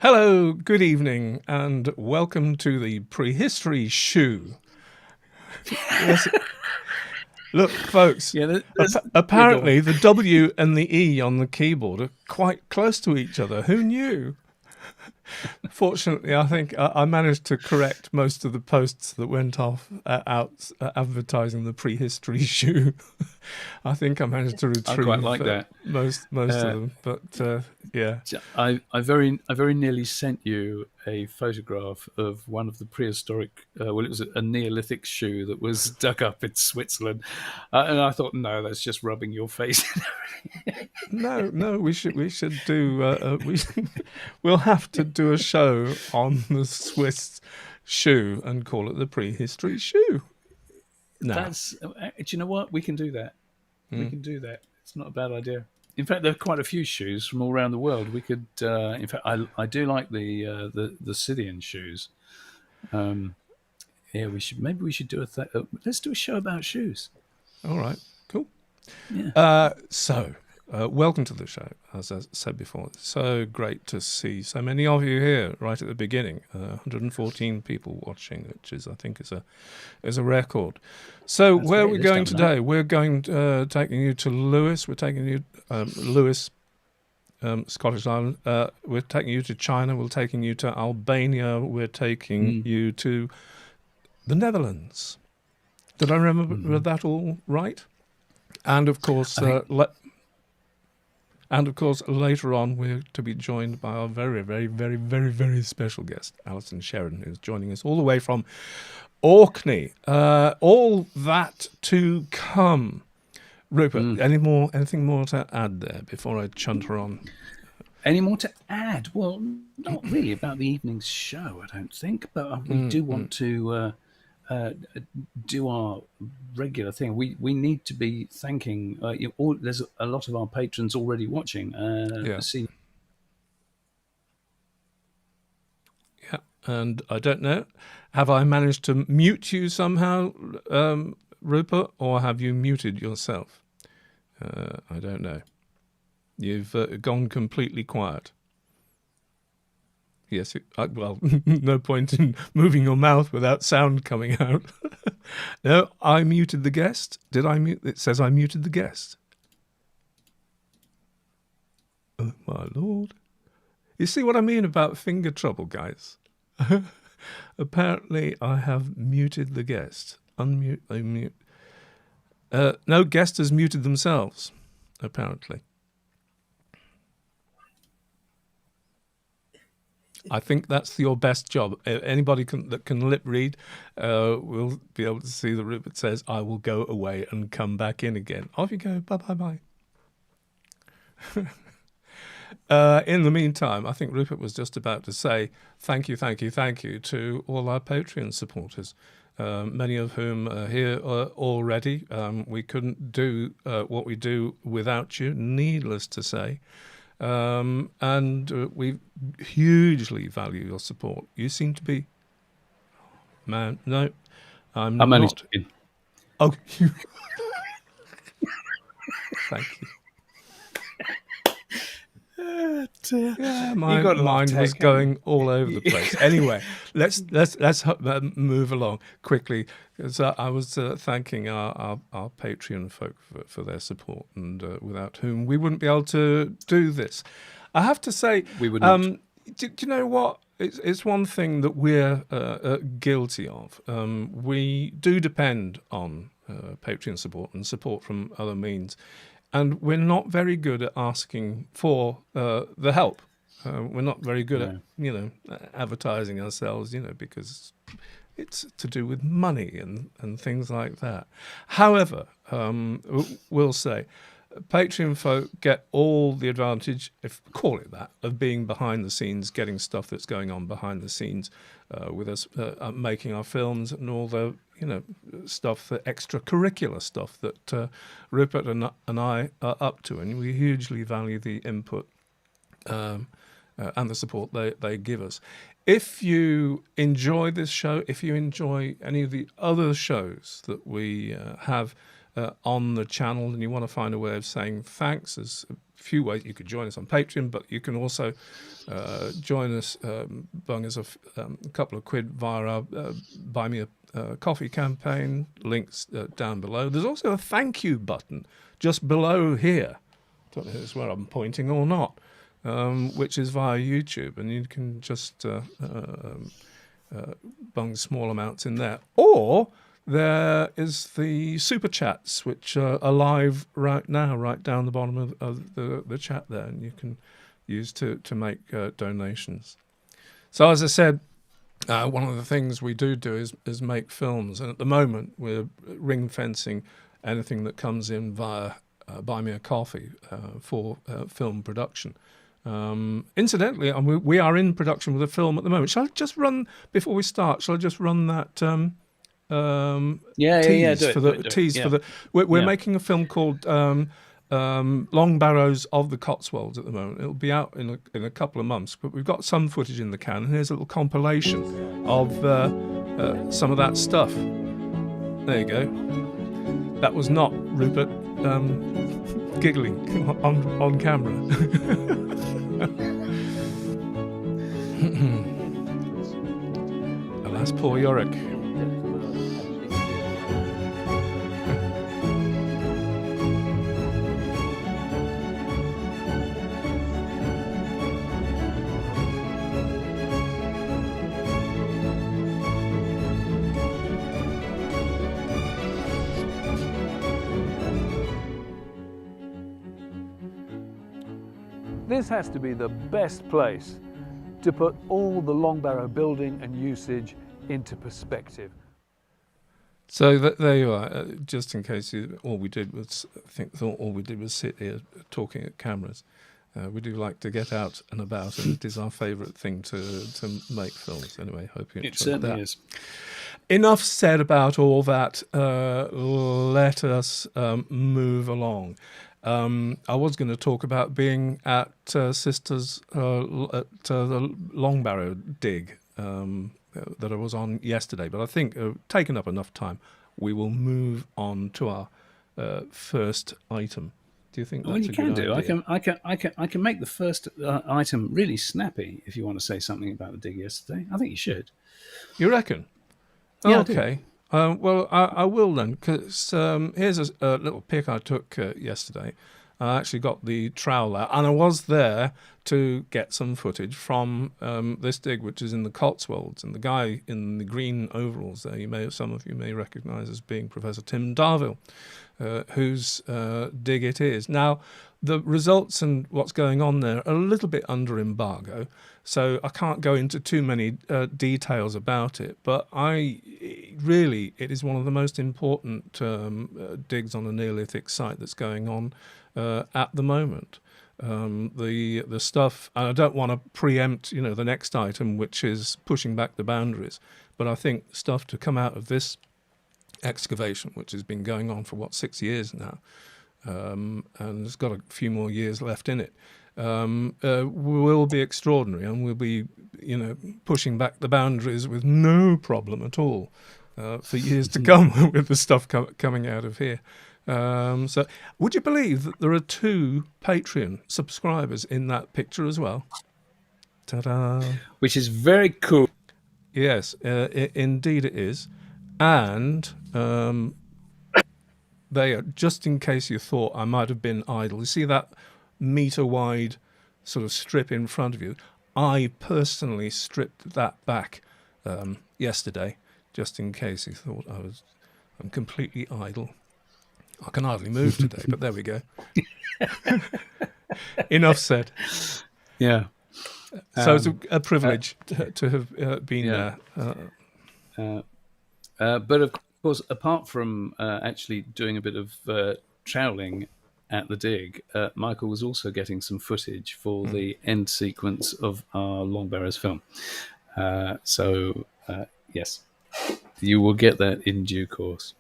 Hello, good evening, and welcome to the Prehistory Show. Yes. Look, folks, apparently the W and the E on the keyboard are quite close to each other. Who knew? Fortunately, I think I managed to correct most of the posts that went off out advertising the Prehistory Show. I think I managed to retrieve I quite like that. most of them, but yeah. I very nearly sent you a photograph of one of the prehistoric, well, it was a Neolithic shoe that was dug up in Switzerland, and I thought, no, that's just rubbing your face. No, we should do. We'll have to do a show on the Swiss shoe and call it the Prehistory Show. No. Do you know what? We can do that. We can do that. It's not a bad idea. In fact, there are quite a few shoes from all around the world. We could, in fact, I do like the Scythian shoes. Yeah, maybe we should do let's do a show about shoes. All right, cool. Yeah. Welcome to the show. As I said before, it's so great to see so many of you here right at the beginning. 114 people watching, which I think is a record. So That's where great. are we going today? We're going taking you to Lewis. We're taking you Lewis, Scottish Island. We're taking you to China. We're taking you to Albania. We're taking you to the Netherlands. Did I remember that all right? And of course, later on, we're to be joined by our very, very, very, very, very special guest, Alison Sheridan, who's joining us all the way from Orkney. All that to come. Rupert, anything more to add there before I chunter on? Any more to add? Well, not really about the evening's show, I don't think, but we do want to do our regular thing. We need to be thanking. There's a lot of our patrons already watching. Yeah, and I don't know. Have I managed to mute you somehow, Rupert, or have you muted yourself? I don't know. You've gone completely quiet. Yes, well, no point in moving your mouth without sound coming out. No, I muted the guest. Did I mute? It says I muted the guest. Oh, my Lord. You see what I mean about finger trouble, guys? Apparently, I have muted the guest. Unmute. No, guest has muted themselves, apparently. I think that's your best job. Anybody that can lip read will be able to see that Rupert says, I will go away and come back in again. Off you go. Bye. In the meantime, I think Rupert was just about to say thank you to all our Patreon supporters, many of whom are here already. We couldn't do what we do without you, needless to say. And we hugely value your support. You seem to be... Man, no, I'm not. Managed to. Oh, thank you. Yeah, my mind was going all over the place. Anyway, let's move along quickly, because I was thanking our Patreon folk for their support, and without whom we wouldn't be able to do this. I have to say, we would not. Do you know what? It's one thing that we're guilty of. We do depend on Patreon support and support from other means. And we're not very good at asking for the help. We're not very good at, advertising ourselves, because it's to do with money and things like that. However, we'll say Patreon folk get all the advantage, if call it that, of being behind the scenes, getting stuff that's going on behind the scenes with us, making our films and all the stuff, the extracurricular stuff that Rupert and I are up to, and we hugely value the input and the support they give us. If you enjoy this show, if you enjoy any of the other shows that we have on the channel and you want to find a way of saying thanks, there's a few ways. You could join us on Patreon, but you can also join us, bung us a couple of quid via our Buy Me a Coffee campaign. Links down below. There's also a thank you button just below here. I don't know if it's where I'm pointing or not, which is via YouTube, and you can just bung small amounts in there. Or there is the super chats, which are live right now, right down the bottom of the chat there, and you can use to make donations. So as I said, one of the things we do is make films, and at the moment we're ring fencing anything that comes in via Buy Me a Coffee for film production. Incidentally, we are in production with a film at the moment. Shall I just run, before we start, shall I just run that tease for the we're making a film called Long Barrows of the Cotswolds at the moment. It'll be out in a couple of months, but we've got some footage in the can, and here's a little compilation of some of that stuff. There you go. That was not Rupert giggling on camera. Alas, poor Yorick. This has to be the best place to put all the Long Barrow building and usage into perspective. So there you are. Just in case all we did was sit here talking at cameras. We do like to get out and about, and it is our favourite thing to make films. Anyway, hope you enjoyed that. It certainly is. Enough said about all that. Let us move along. I was going to talk about being at Sisters at the Long Barrow dig that I was on yesterday, but I think taken up enough time. We will move on to our first item. Do you think that's a good idea? I can make the first item really snappy if you want to say something about the dig yesterday. I think you should. You reckon? Yeah, okay. Well, I will then, because here's a little pic I took yesterday. I actually got the trowel out, and I was there to get some footage from this dig, which is in the Cotswolds. And the guy in the green overalls there, some of you may recognise as being Professor Tim Darvill, whose dig it is. Now, the results and what's going on there are a little bit under embargo, so I can't go into too many details about it, but it is one of the most important digs on a Neolithic site that's going on at the moment. The stuff, and I don't want to preempt, the next item, which is pushing back the boundaries, but I think stuff to come out of this excavation, which has been going on for 6 years now, and it's got a few more years left in it, will be extraordinary, and we'll be, pushing back the boundaries with no problem at all for years to come with the stuff coming out of here. So would you believe that there are 2 Patreon subscribers in that picture as well? Ta-da! Which is very cool. Yes, indeed it is. And they are, just in case you thought I might have been idle, you see that metre-wide sort of strip in front of you? I personally stripped that back yesterday, just in case you thought I'm completely idle. I can hardly move today, but there we go. Enough said. Yeah. So it's a privilege to have been there. But of course, apart from actually doing a bit of troweling at the dig, Michael was also getting some footage for the end sequence of our Long Barrows film. So yes, you will get that in due course.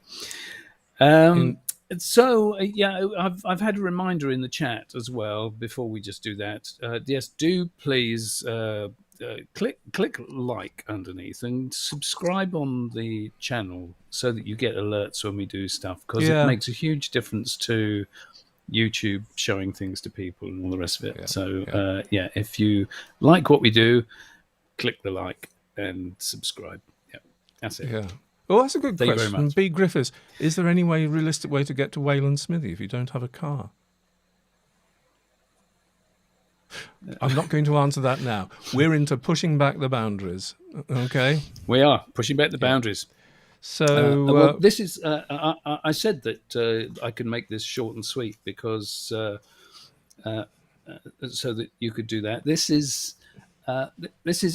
So I've had a reminder in the chat as well before we just do that. Yes, do please click like underneath and subscribe on the channel so that you get alerts when we do stuff, because it makes a huge difference to YouTube showing things to people and all the rest of it. If you like what we do, click the like and subscribe. Yeah, that's it. Yeah. Well, that's a good Thank you question. very much. B. Griffiths, is there any realistic way to get to Wayland Smithy if you don't have a car? I'm not going to answer that now. We're into pushing back the boundaries. Okay? We are pushing back the boundaries. So this is. I said that I could make this short and sweet because so that you could do that. This is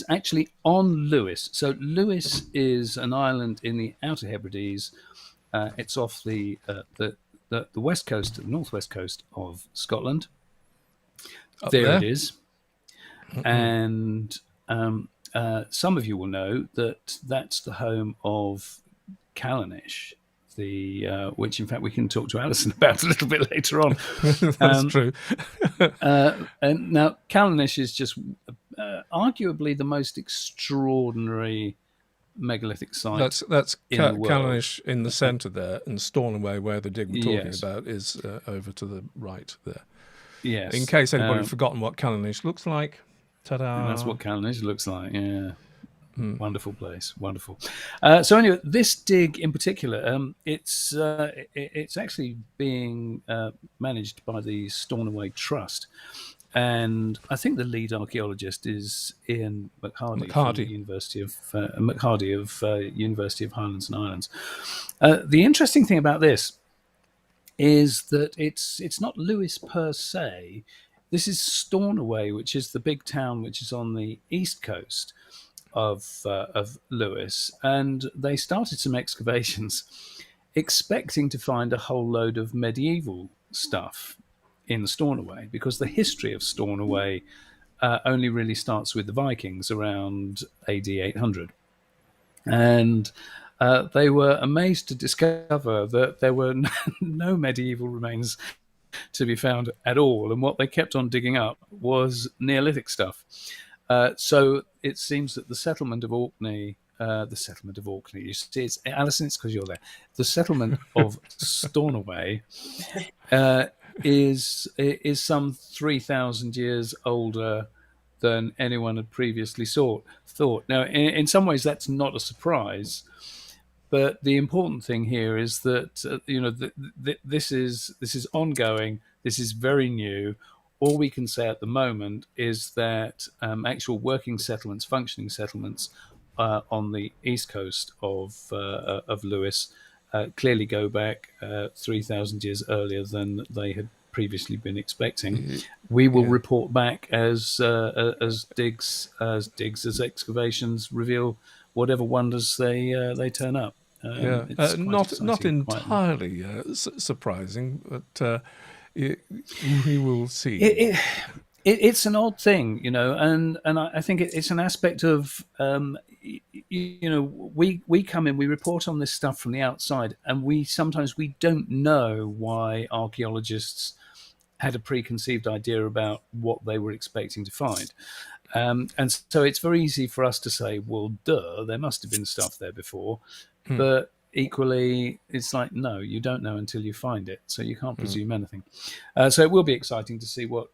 actually on Lewis. So Lewis is an island in the Outer Hebrides. It's off the west coast, the northwest coast of Scotland. There it is. And some of you will know that that's the home of Callanish, which in fact we can talk to Alison about a little bit later on. That's true. And now Callanish is just arguably the most extraordinary megalithic site. That's in the world. Callanish in the centre there, and Stornoway, where the dig we're talking about, is over to the right there. Yes. In case anybody's forgotten what Callanish looks like. Ta-da! And that's what Callanish looks like, yeah. Wonderful place, wonderful. So anyway, this dig in particular, it's actually being managed by the Stornoway Trust. And I think the lead archaeologist is Ian McHardy from the University of University of Highlands and Islands. The interesting thing about this is that it's not Lewis per se. This is Stornoway, which is the big town which is on the east coast of Lewis, and they started some excavations expecting to find a whole load of medieval stuff in Stornoway, because the history of Stornoway only really starts with the Vikings around AD 800. And they were amazed to discover that there were no medieval remains to be found at all, and what they kept on digging up was Neolithic stuff. So it seems that the settlement of Orkney, you see, Alison, it's because you're there. The settlement of Stornoway is some 3,000 years older than anyone had previously thought. Now, in some ways, that's not a surprise. But the important thing here is that this is ongoing. This is very new. All we can say at the moment is that actual working settlements, functioning settlements on the east coast of Lewis clearly go back 3,000 years earlier than they had previously been expecting. We will report back as excavations reveal whatever wonders they turn up. Not entirely surprising, but we will see. It's an odd thing, and I think it's an aspect of we come in, we report on this stuff from the outside, and we don't know why archaeologists had a preconceived idea about what they were expecting to find. And so it's very easy for us to say, well, duh, there must have been stuff there before. But equally, it's like, no, you don't know until you find it. So you can't presume anything. So it will be exciting to see what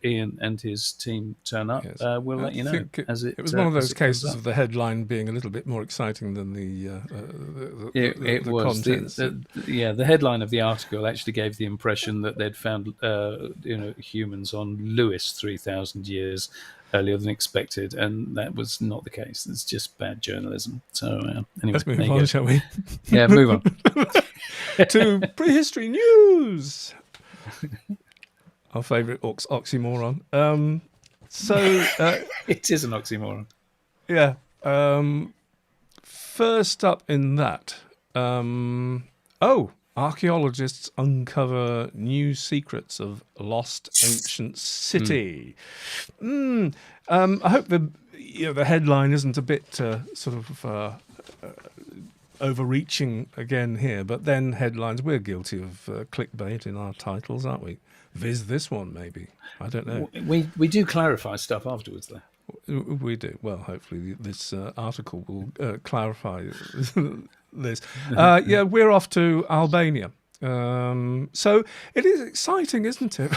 Ian and his team turn up. Yes. We'll let you know. It was one of those cases of the headline being a little bit more exciting than the contents. The headline of the article actually gave the impression that they'd found humans on Lewis 3,000 years earlier than expected, and that was not the case. It's just bad journalism. So anyway, let's move on, shall we? Yeah, move on to prehistory news. Our favourite oxymoron. It is an oxymoron. Yeah. First up in that. Archaeologists uncover new secrets of lost ancient city. I hope the headline isn't a bit overreaching again here, but then headlines, we're guilty of clickbait in our titles, aren't we? Viz this one, maybe. I don't know. We do clarify stuff afterwards, though. We do. Well, hopefully this article will clarify this. Yeah, we're off to Albania. So it is exciting, isn't it,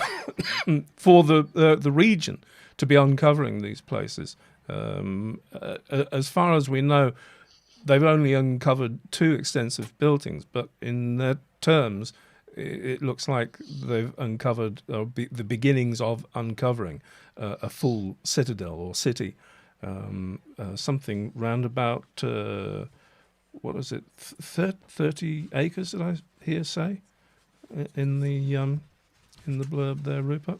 for the region to be uncovering these places. As far as we know, they've only uncovered 2 extensive buildings, but in their terms, it looks like they've uncovered the beginnings of uncovering a full citadel or city, something round about, what is it, 30 acres, did I hear say, in the blurb there, Rupert?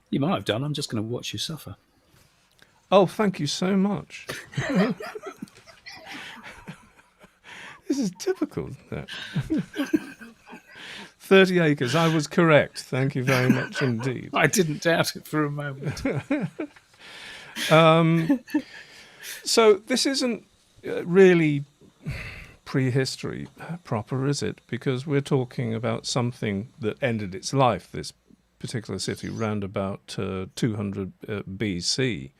You might have done. I'm just going to watch you suffer. Oh, thank you so much. This is typical, isn't it? 30 acres. I was correct. Thank you very much indeed. I didn't doubt it for a moment. So this isn't really prehistory proper, is it? Because we're talking about something that ended its life, this particular city, round about 200 BC.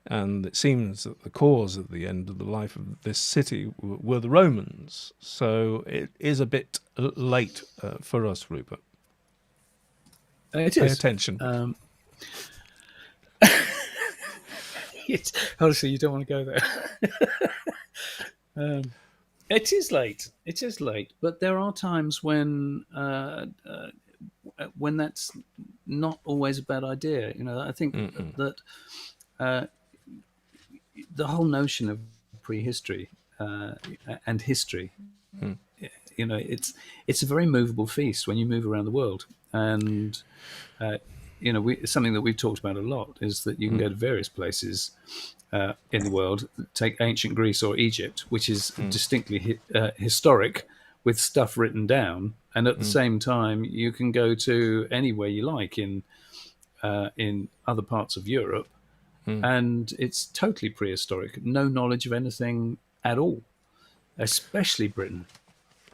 And it seems that the cause of the end of the life of this city were the Romans. So it is a bit late for us, Rupert. It Pay is. attention. Honestly, you don't want to go there. It is late. It is late. But there are times when that's not always a bad idea. You know, I think that the whole notion of prehistory and history, you know, it's a very movable feast when you move around the world. And you know, something that we've talked about a lot is that you can go to various places in the world. Take ancient Greece or Egypt, which is distinctly historic, with stuff written down, and at the same time, you can go to anywhere you like in other parts of Europe, and it's totally prehistoric. No knowledge of anything at all, especially Britain.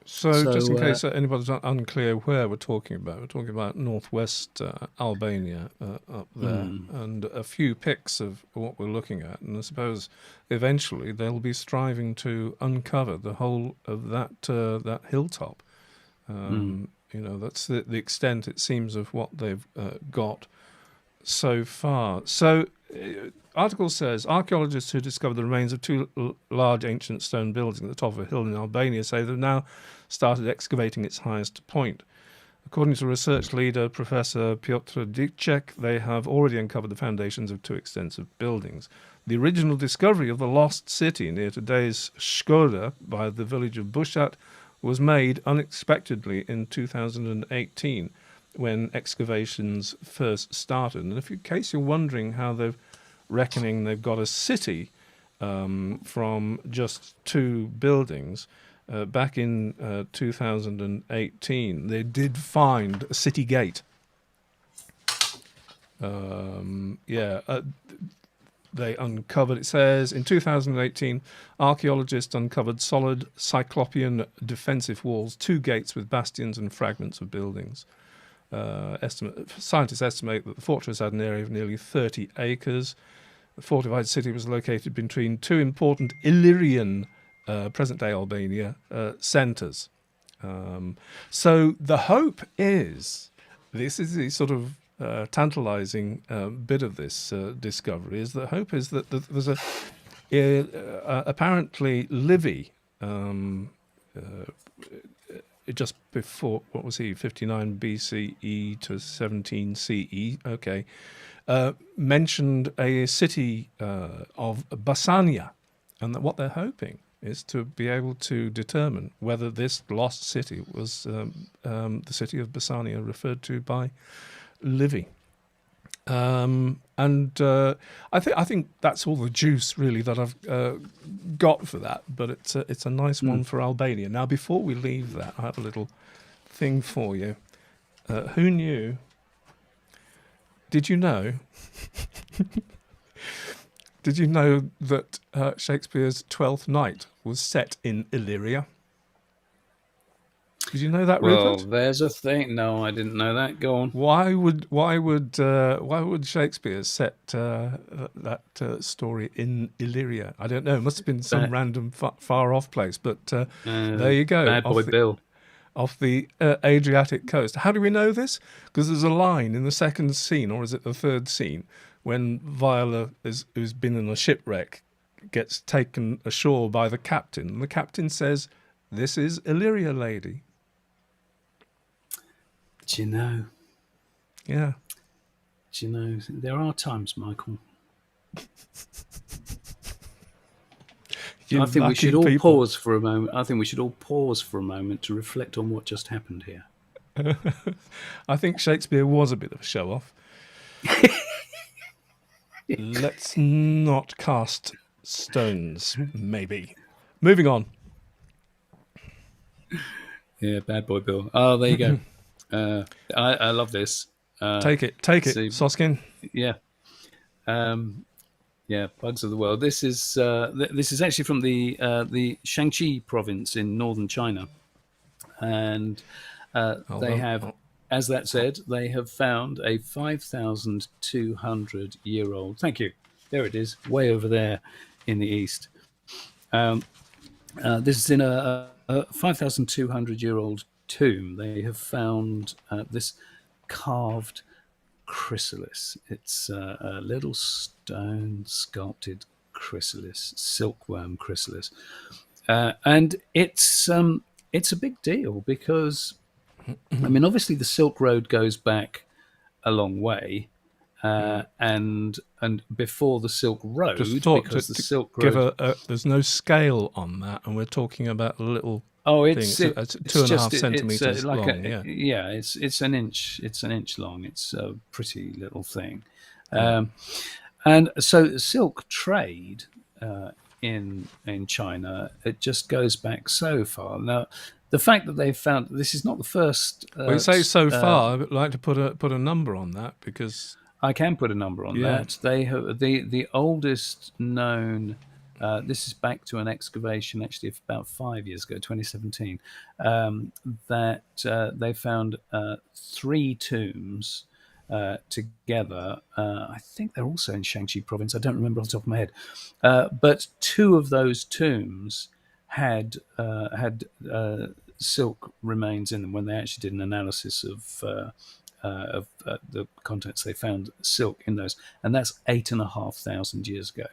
So just in case anybody's unclear where we're talking about northwest Albania up there, and a few pics of what we're looking at. And I suppose eventually they'll be striving to uncover the whole of that hilltop. You know, that's the extent, it seems, of what they've got so far. So article says, archaeologists who discovered the remains of 2 large ancient stone buildings at the top of a hill in Albania say they've now started excavating its highest point. According to research leader Professor Piotr Dicek, they have already uncovered the foundations of 2 extensive buildings. The original discovery of the lost city near today's Shkoda by the village of Bushat was made unexpectedly in 2018 when excavations first started. And in case you're wondering how they've got a city from just 2 buildings, back in 2018, they did find a city gate. They uncovered, it says, in 2018, archaeologists uncovered solid cyclopean defensive walls, 2 gates with bastions and fragments of buildings. Scientists estimate that the fortress had an area of nearly 30 acres. The fortified city was located between 2 important Illyrian, present-day Albania, centres. So the hope is, this is the sort of tantalising bit of this discovery, is the hope is that there's apparently Livy, just before, what was he, 59 BCE to 17 CE, okay, mentioned a city of Bassania, and that what they're hoping is to be able to determine whether this lost city was the city of Bassania referred to by Livy. I think that's all the juice really that I've got for that, but it's a nice one for Albania. Now, before we leave that, I have a little thing for you. Who knew? Did you know? Did you know that Shakespeare's Twelfth Night was set in Illyria? Did you know that, Well, Rupert? there's a thing. No, I didn't know that. Go on. Why would Shakespeare set that story in Illyria? I don't know. It must have been some Bad, random far off place. But there you go. Bad Boy Bill. Off the Adriatic coast. How do we know this? Because there's a line in the second scene, or is it the third scene, when Viola, who's been in a shipwreck, gets taken ashore by the captain. And the captain says, "This is Illyria, lady." Do you know? Yeah. Do you know? There are times, Michael. I think we should all pause for a moment. I think we should all pause for a moment to reflect on what just happened here. I think Shakespeare was a bit of a show-off. Let's not cast stones, maybe. Moving on. Yeah, Bad Boy Bill. Oh, there you go. I love this. Take it, Soskin. Yeah. Yeah, Bugs of the World. This is actually from the Shaanxi province in northern China. And they have, as that said, they have found a 5,200-year-old. Thank you. There it is, way over there in the east. This is in a 5,200-year-old tomb. They have found this carved chrysalis. It's a little stone sculpted chrysalis, silkworm chrysalis, and it's a big deal because, I mean, obviously the Silk Road goes back a long way, and before the Silk Road, because the Silk Road, there's no scale on that, and we're talking about a little. Oh, it's 2.5 centimeters long. It's an inch. It's an inch long. It's a pretty little thing, and so silk trade in China, it just goes back so far. Now, the fact that they've found this is not the first. Well, you say so far. I'd like to put a number on that because I can put a number on that. They have the oldest known. This is back to an excavation, actually, of about 5 years ago, 2017, that they found 3 tombs together. I think they're also in Shaanxi province. I don't remember off the top of my head. But 2 of those tombs had silk remains in them when they actually did an analysis of the contents. They found silk in those, and that's 8,500 years ago.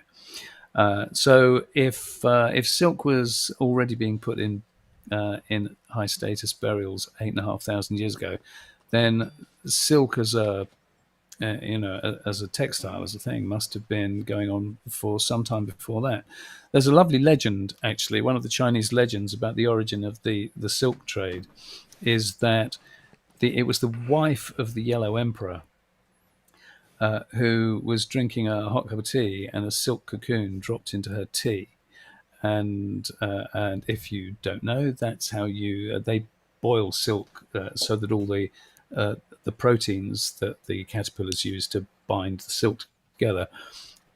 So if silk was already being put in high status burials 8,500 years ago, then silk as a textile, as a thing, must have been going on for some time before that. There's a lovely legend, actually. One of the Chinese legends about the origin of the silk trade is that it was the wife of the Yellow Emperor who was drinking a hot cup of tea, and a silk cocoon dropped into her tea. And if you don't know, that's how they boil silk so that all the proteins that the caterpillars use to bind the silk together,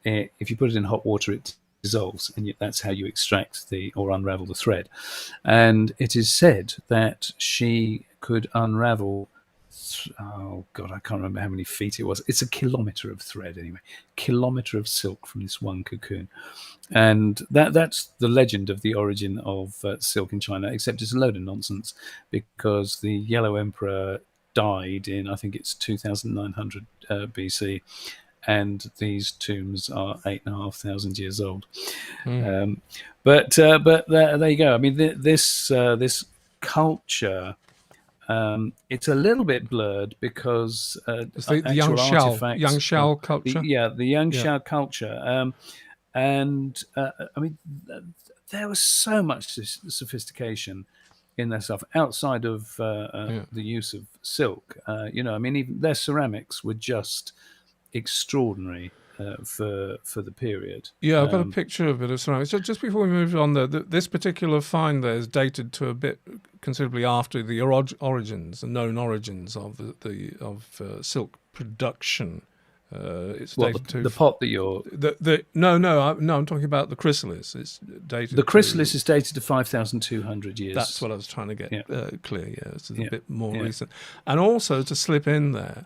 if you put it in hot water, it dissolves, and that's how you extract or unravel the thread. And it is said that she could unravel, oh God, I can't remember how many feet it was. It's a kilometre of thread anyway, kilometre of silk from this one cocoon. And that's the legend of the origin of silk in China, except it's a load of nonsense because the Yellow Emperor died in, I think it's 2,900 BC, and these tombs are 8,500 years old. But there you go. I mean, this culture, it's a little bit blurred because it's the Yangshao culture. The Yangshao culture. And I mean, there was so much sophistication in their stuff outside of the use of silk. I mean, even their ceramics were just extraordinary for the period. Yeah, I've got a picture of it of ceramics. Just before we move on, this particular find there is dated to a bit considerably after the known origins of silk production It's What, dated to the pot that you're... I'm talking about the chrysalis. It's dated. The chrysalis is dated to 5,200 years. That's what I was trying to get clear. Yeah, it's a bit more Yeah. recent, and also to slip in there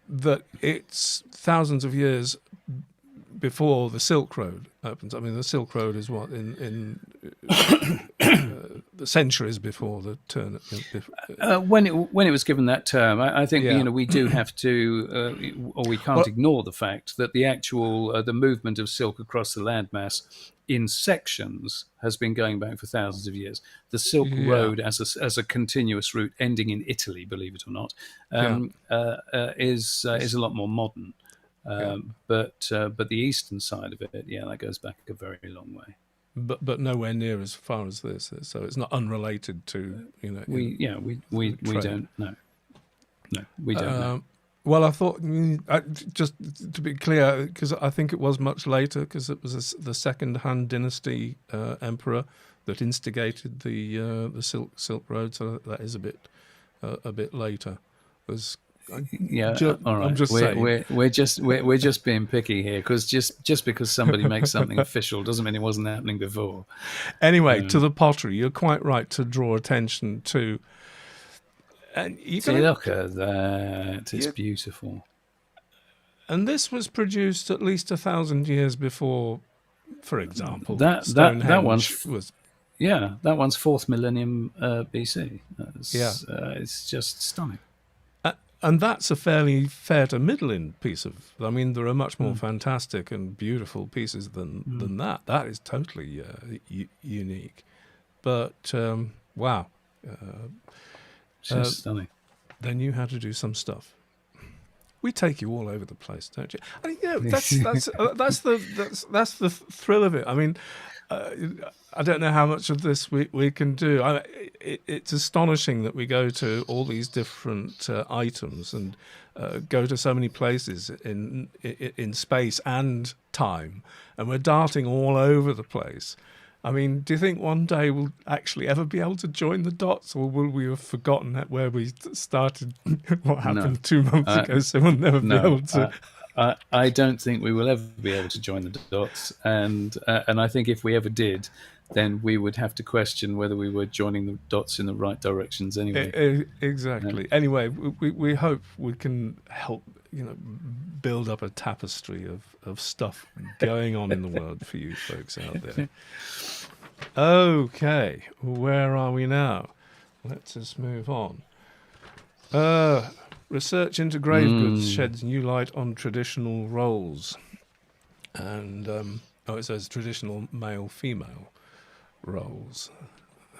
that it's thousands of years before the Silk Road opens. I mean, the Silk Road is what in the centuries before the turn. When it was given that term, I think we do have to, or we can't ignore the fact that the actual the movement of silk across the landmass in sections has been going back for thousands of years. The Silk Road as a continuous route ending in Italy, believe it or not, is a lot more modern. But the eastern side of it, that goes back a very long way. But nowhere near as far as this is. So it's not unrelated to we don't know. No, we don't know. Well, I thought just to be clear, because I think it was much later, because it was the Second Han Dynasty emperor that instigated the Silk Road. So that is a bit later. All right. I'm just saying. We're just being picky here, because just because somebody makes something official doesn't mean it wasn't happening before. Anyway, to the pottery, you're quite right to draw attention to. And look at that! It's beautiful. And this was produced at least 1,000 years before, for example, that one's was. Yeah, that one's 4th millennium BC. It's just stunning. And that's a fairly fair to middling piece of. I mean, there are much more fantastic and beautiful pieces than that. That is totally unique. But wow, just stunning. They knew how to do some stuff. We take you all over the place, don't you? And, that's the thrill of it. I mean, I don't know how much of this we can do. It's astonishing that we go to all these different items and go to so many places in space and time, and we're darting all over the place. I mean, do you think one day we'll actually ever be able to join the dots, or will we have forgotten where we started, what happened 2 months ago, so we'll never be able to... I don't think we will ever be able to join the dots, and I think if we ever did, then we would have to question whether we were joining the dots in the right directions anyway. Exactly. Anyway, we hope we can help build up a tapestry of stuff going on in the world for you folks out there. Okay, where are we now? Let's just move on. Research into grave goods sheds new light on traditional roles. And it says traditional male-female roles.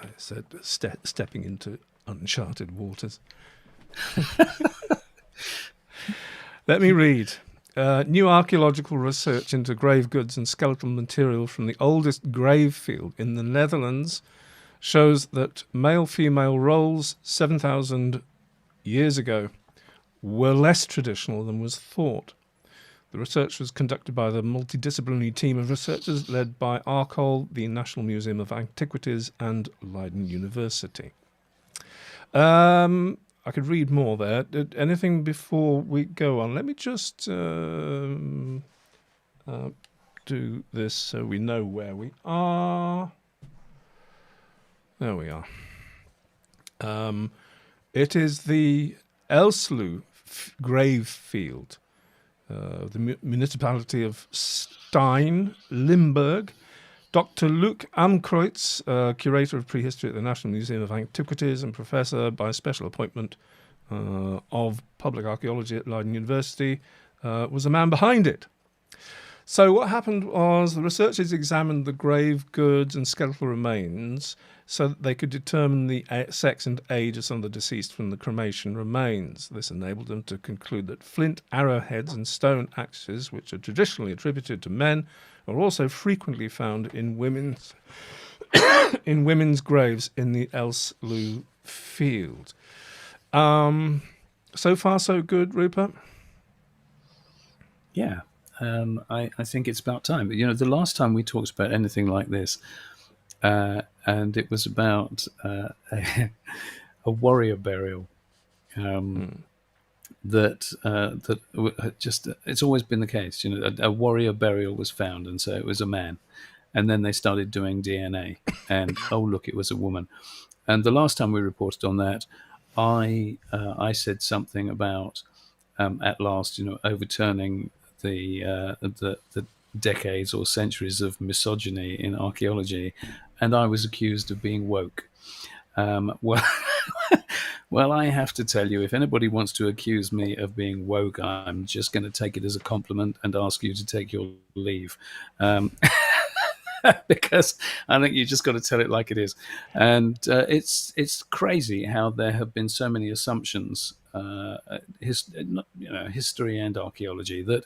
I said stepping into uncharted waters. Let me read. New archaeological research into grave goods and skeletal material from the oldest grave field in the Netherlands shows that male-female roles 7,000 years ago were less traditional than was thought. The research was conducted by the multidisciplinary team of researchers led by ARCOL, the National Museum of Antiquities, and Leiden University. I could read more there. Anything before we go on? Let me just do this so we know where we are. There we are. It is the Elslu grave field. The municipality of Stein, Limburg. Dr. Luc Amkreutz, curator of prehistory at the National Museum of Antiquities and professor by special appointment of public archaeology at Leiden University, was the man behind it. So what happened was the researchers examined the grave goods and skeletal remains so that they could determine the sex and age of some of the deceased from the cremation remains. This enabled them to conclude that flint arrowheads and stone axes, which are traditionally attributed to men, are also frequently found in women's graves in the Elslu field. So far, so good, Rupert? Yeah. I think it's about time. But, the last time we talked about anything like this, and it was about a warrior burial. just it's always been the case. A warrior burial was found, and so it was a man. And then they started doing DNA, and oh look, it was a woman. And the last time we reported on that, I said something about at last, overturning the decades or centuries of misogyny in archaeology, and I was accused of being woke. Well, well, I have to tell you, if anybody wants to accuse me of being woke, I'm just going to take it as a compliment and ask you to take your leave. Because I think you just got to tell it like it is. And it's crazy how there have been so many assumptions, history and archaeology, that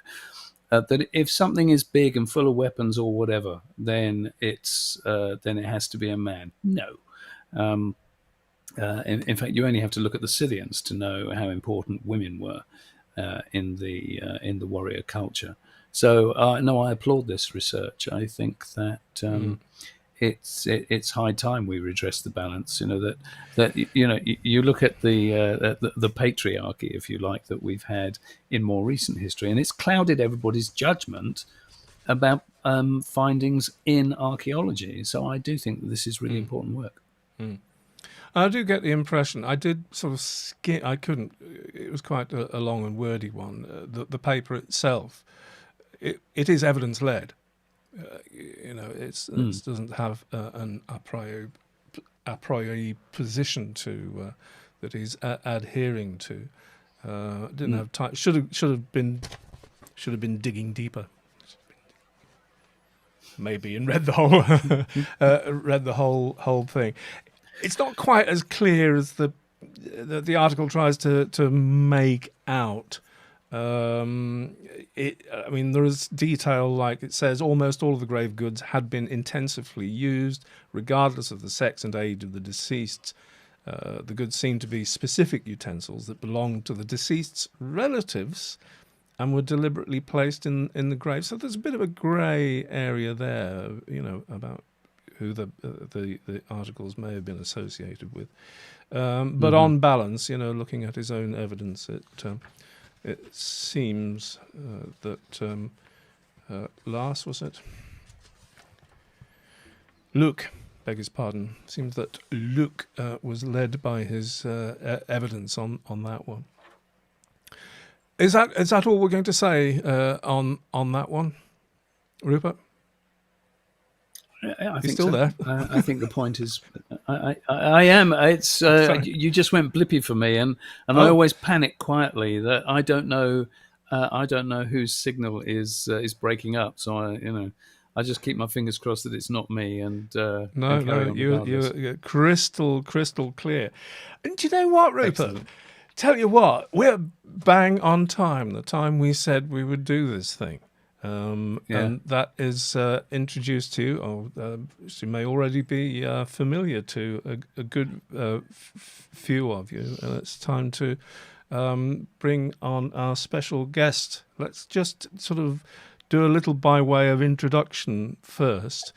if something is big and full of weapons or whatever, then it has to be a man. No. In fact, you only have to look at the Scythians to know how important women were in the warrior culture. So no, I applaud this research. I think that it's high time we redress the balance. You look at the patriarchy, if you like, that we've had in more recent history, and it's clouded everybody's judgment about findings in archaeology. So I do think that this is really important work. I do get the impression, I did sort of skim, I couldn't, it was quite a long and wordy one. The paper itself, it is evidence-led. It doesn't have an a priori position to that he's adhering to. Didn't have time. Should have been digging deeper. Maybe, and read the whole thing. It's not quite as clear as the article tries to make out. I mean, there is detail, like it says, almost all of the grave goods had been intensively used, regardless of the sex and age of the deceased. The goods seem to be specific utensils that belonged to the deceased's relatives and were deliberately placed in the grave. So there's a bit of a grey area there, about who the articles may have been associated with. But on balance, looking at his own evidence, it seems that Lars, was it? Luke, beg his pardon. Seems that Luke was led by his evidence on that one. Is that all we're going to say on that one, Rupert? I think still there. I think the point is, I am. It's you just went blippy for me, and I always panic quietly that I don't know whose signal is breaking up. So I just keep my fingers crossed that it's not me. And no, you're crystal clear. And do you know what, Rupert? Excellent. Tell you what, we're bang on time. The time we said we would do this thing. And that is introduced to you, or she may already be familiar to a good few of you. And it's time to bring on our special guest. Let's just sort of do a little by way of introduction first.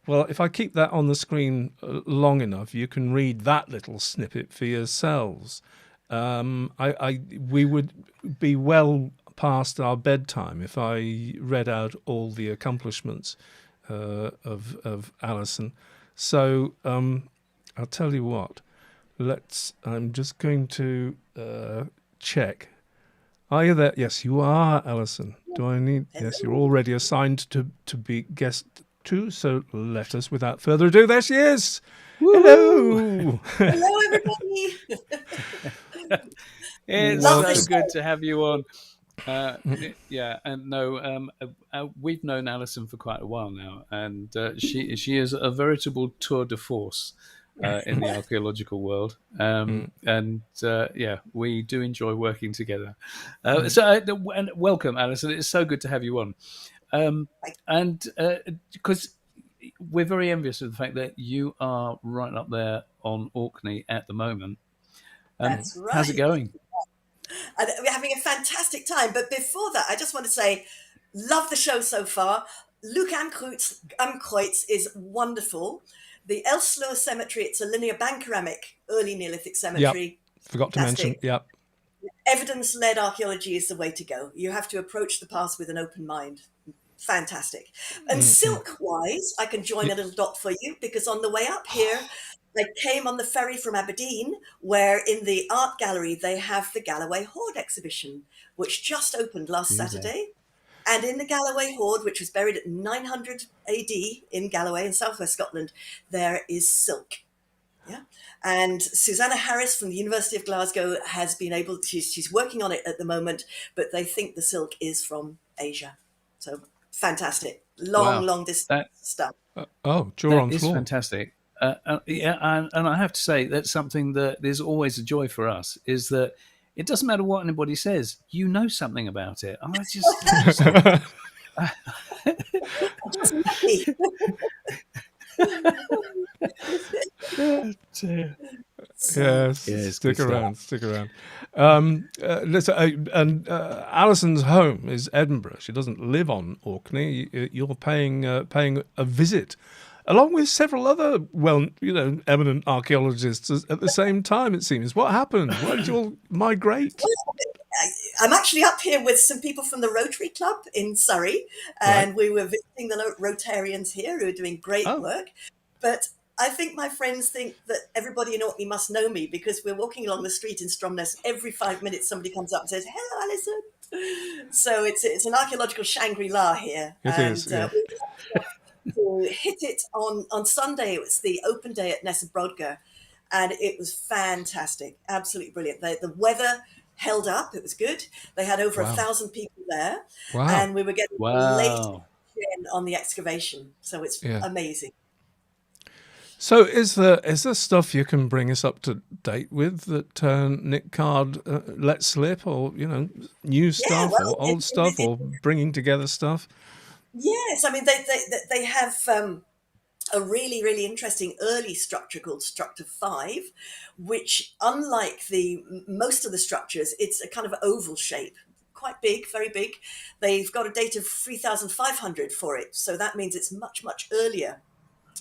Well, if I keep that on the screen long enough, you can read that little snippet for yourselves. We would be well past our bedtime if I read out all the accomplishments of Alison. So I'll tell you what. I'm just going to check. Are you there? Yes, you are, Alison. Do I need? Hello. Yes, you're already assigned to be guest two. So let us, without further ado, there she is. Hello. Hello, everybody. It's so good to have you on. We've known Alison for quite a while now, and she is a veritable tour de force in the archaeological world. We do enjoy working together. And welcome, Alison. It's so good to have you on. Because we're very envious of the fact that you are right up there on Orkney at the moment. That's right. How's it going? We're having a fantastic time. But before that, I just want to say, love the show so far. Luke Amkreutz is wonderful. The Elsleur Cemetery, it's a linear bank ceramic, early Neolithic cemetery. Forgot to mention. Fantastic. Yeah. Evidence-led archaeology is the way to go. You have to approach the past with an open mind. Fantastic. And silk-wise, I can join a little dot for you, because on the way up here, I came on the ferry from Aberdeen, where in the art gallery they have the Galloway Hoard exhibition, which just opened last Saturday. And in the Galloway Hoard, which was buried at 900 AD in Galloway in southwest Scotland, there is silk. Yeah. And Susanna Harris from the University of Glasgow has been able to, she's working on it at the moment, but they think the silk is from Asia. So fantastic. Long distance stuff. Jaw on That is floor. fantastic. Yeah, and I have to say that's something that is always a joy for us, is that it doesn't matter what anybody says, you know something about it. I just Yes, stick around. Listen, and Alison's home is Edinburgh. She doesn't live on Orkney. You're paying a visit, along with several other eminent archaeologists at the same time. It seems. What happened? Why did you all migrate? I'm actually up here with some people from the Rotary Club in Surrey, and we were visiting the Rotarians here who are doing great work. But I think my friends think that everybody in Orkney must know me, because we're walking along the street in Stromness. Every 5 minutes, somebody comes up and says, "Hello, Alison." So it's an archaeological Shangri-La here. It is. Yeah. To hit it on Sunday, it was the open day at Nesebrodgar, and it was fantastic, absolutely brilliant. The weather held up; it was good. They had over 1,000 people there, and we were getting late on the excavation, so it's amazing. So is there stuff you can bring us up to date with that Nick Card let slip, or new stuff or old stuff, or bringing together stuff? Yes, I mean they have a really, really interesting early structure called Structure 5, which, unlike most of the structures, it's a kind of oval shape, quite big, very big. They've got a date of 3,500 for it, so that means it's much, much earlier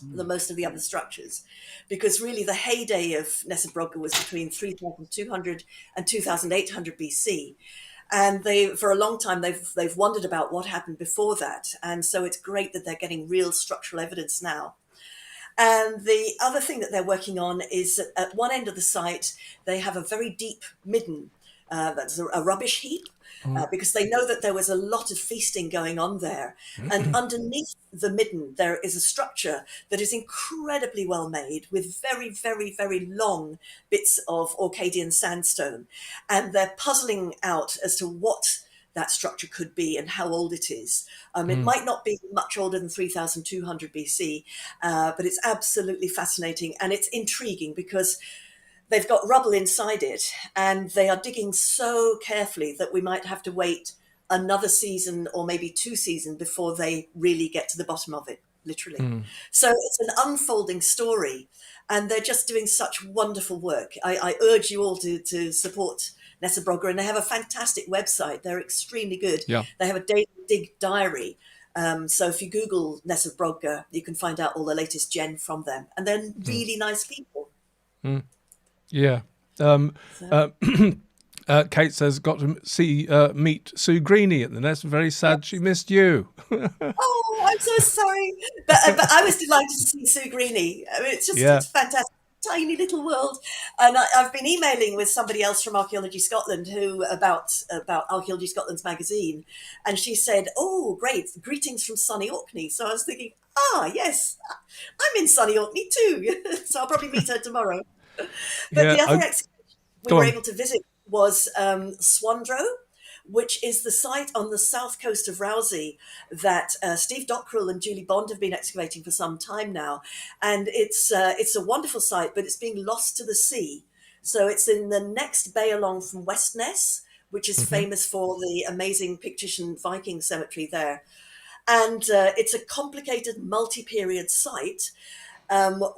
than most of the other structures, because really the heyday of Nesebrodgar was between 3,200 and 2,800 BC. And for a long time, they've wondered about what happened before that. And so it's great that they're getting real structural evidence now. And the other thing that they're working on is at one end of the site, they have a very deep midden. That's a rubbish heap, because they know that there was a lot of feasting going on there. And underneath the midden, there is a structure that is incredibly well made, with very, very, very long bits of Orcadian sandstone. And they're puzzling out as to what that structure could be and how old it is. It might not be much older than 3,200 BC, but it's absolutely fascinating, and it's intriguing because they've got rubble inside it, and they are digging so carefully that we might have to wait another season or maybe 2 seasons before they really get to the bottom of it, literally. So it's an unfolding story, and they're just doing such wonderful work. I urge you all to support Nesebrodgar, and they have a fantastic website. They're extremely good. Yeah. They have a daily dig diary. So if you Google Nesebrodgar, you can find out all the latest gen from them, and they're really nice people. Yeah. Kate says, got to meet Sue Greeny at the nest. Very sad she missed you. Oh, I'm so sorry. But I was delighted to see Sue Greeny. I mean, it's just it's fantastic. Tiny little world. And I've been emailing with somebody else from Archaeology Scotland about Archaeology Scotland's magazine. And she said, "Oh, great. Greetings from sunny Orkney." So I was thinking, yes, I'm in sunny Orkney too. So I'll probably meet her tomorrow. But the other exhibition we were able to visit was Swandrow, which is the site on the south coast of Rousey that Steve Dockrell and Julie Bond have been excavating for some time now. And it's a wonderful site, but it's being lost to the sea. So it's in the next bay along from Westness, which is famous for the amazing Pictish Viking cemetery there. And it's a complicated multi-period site,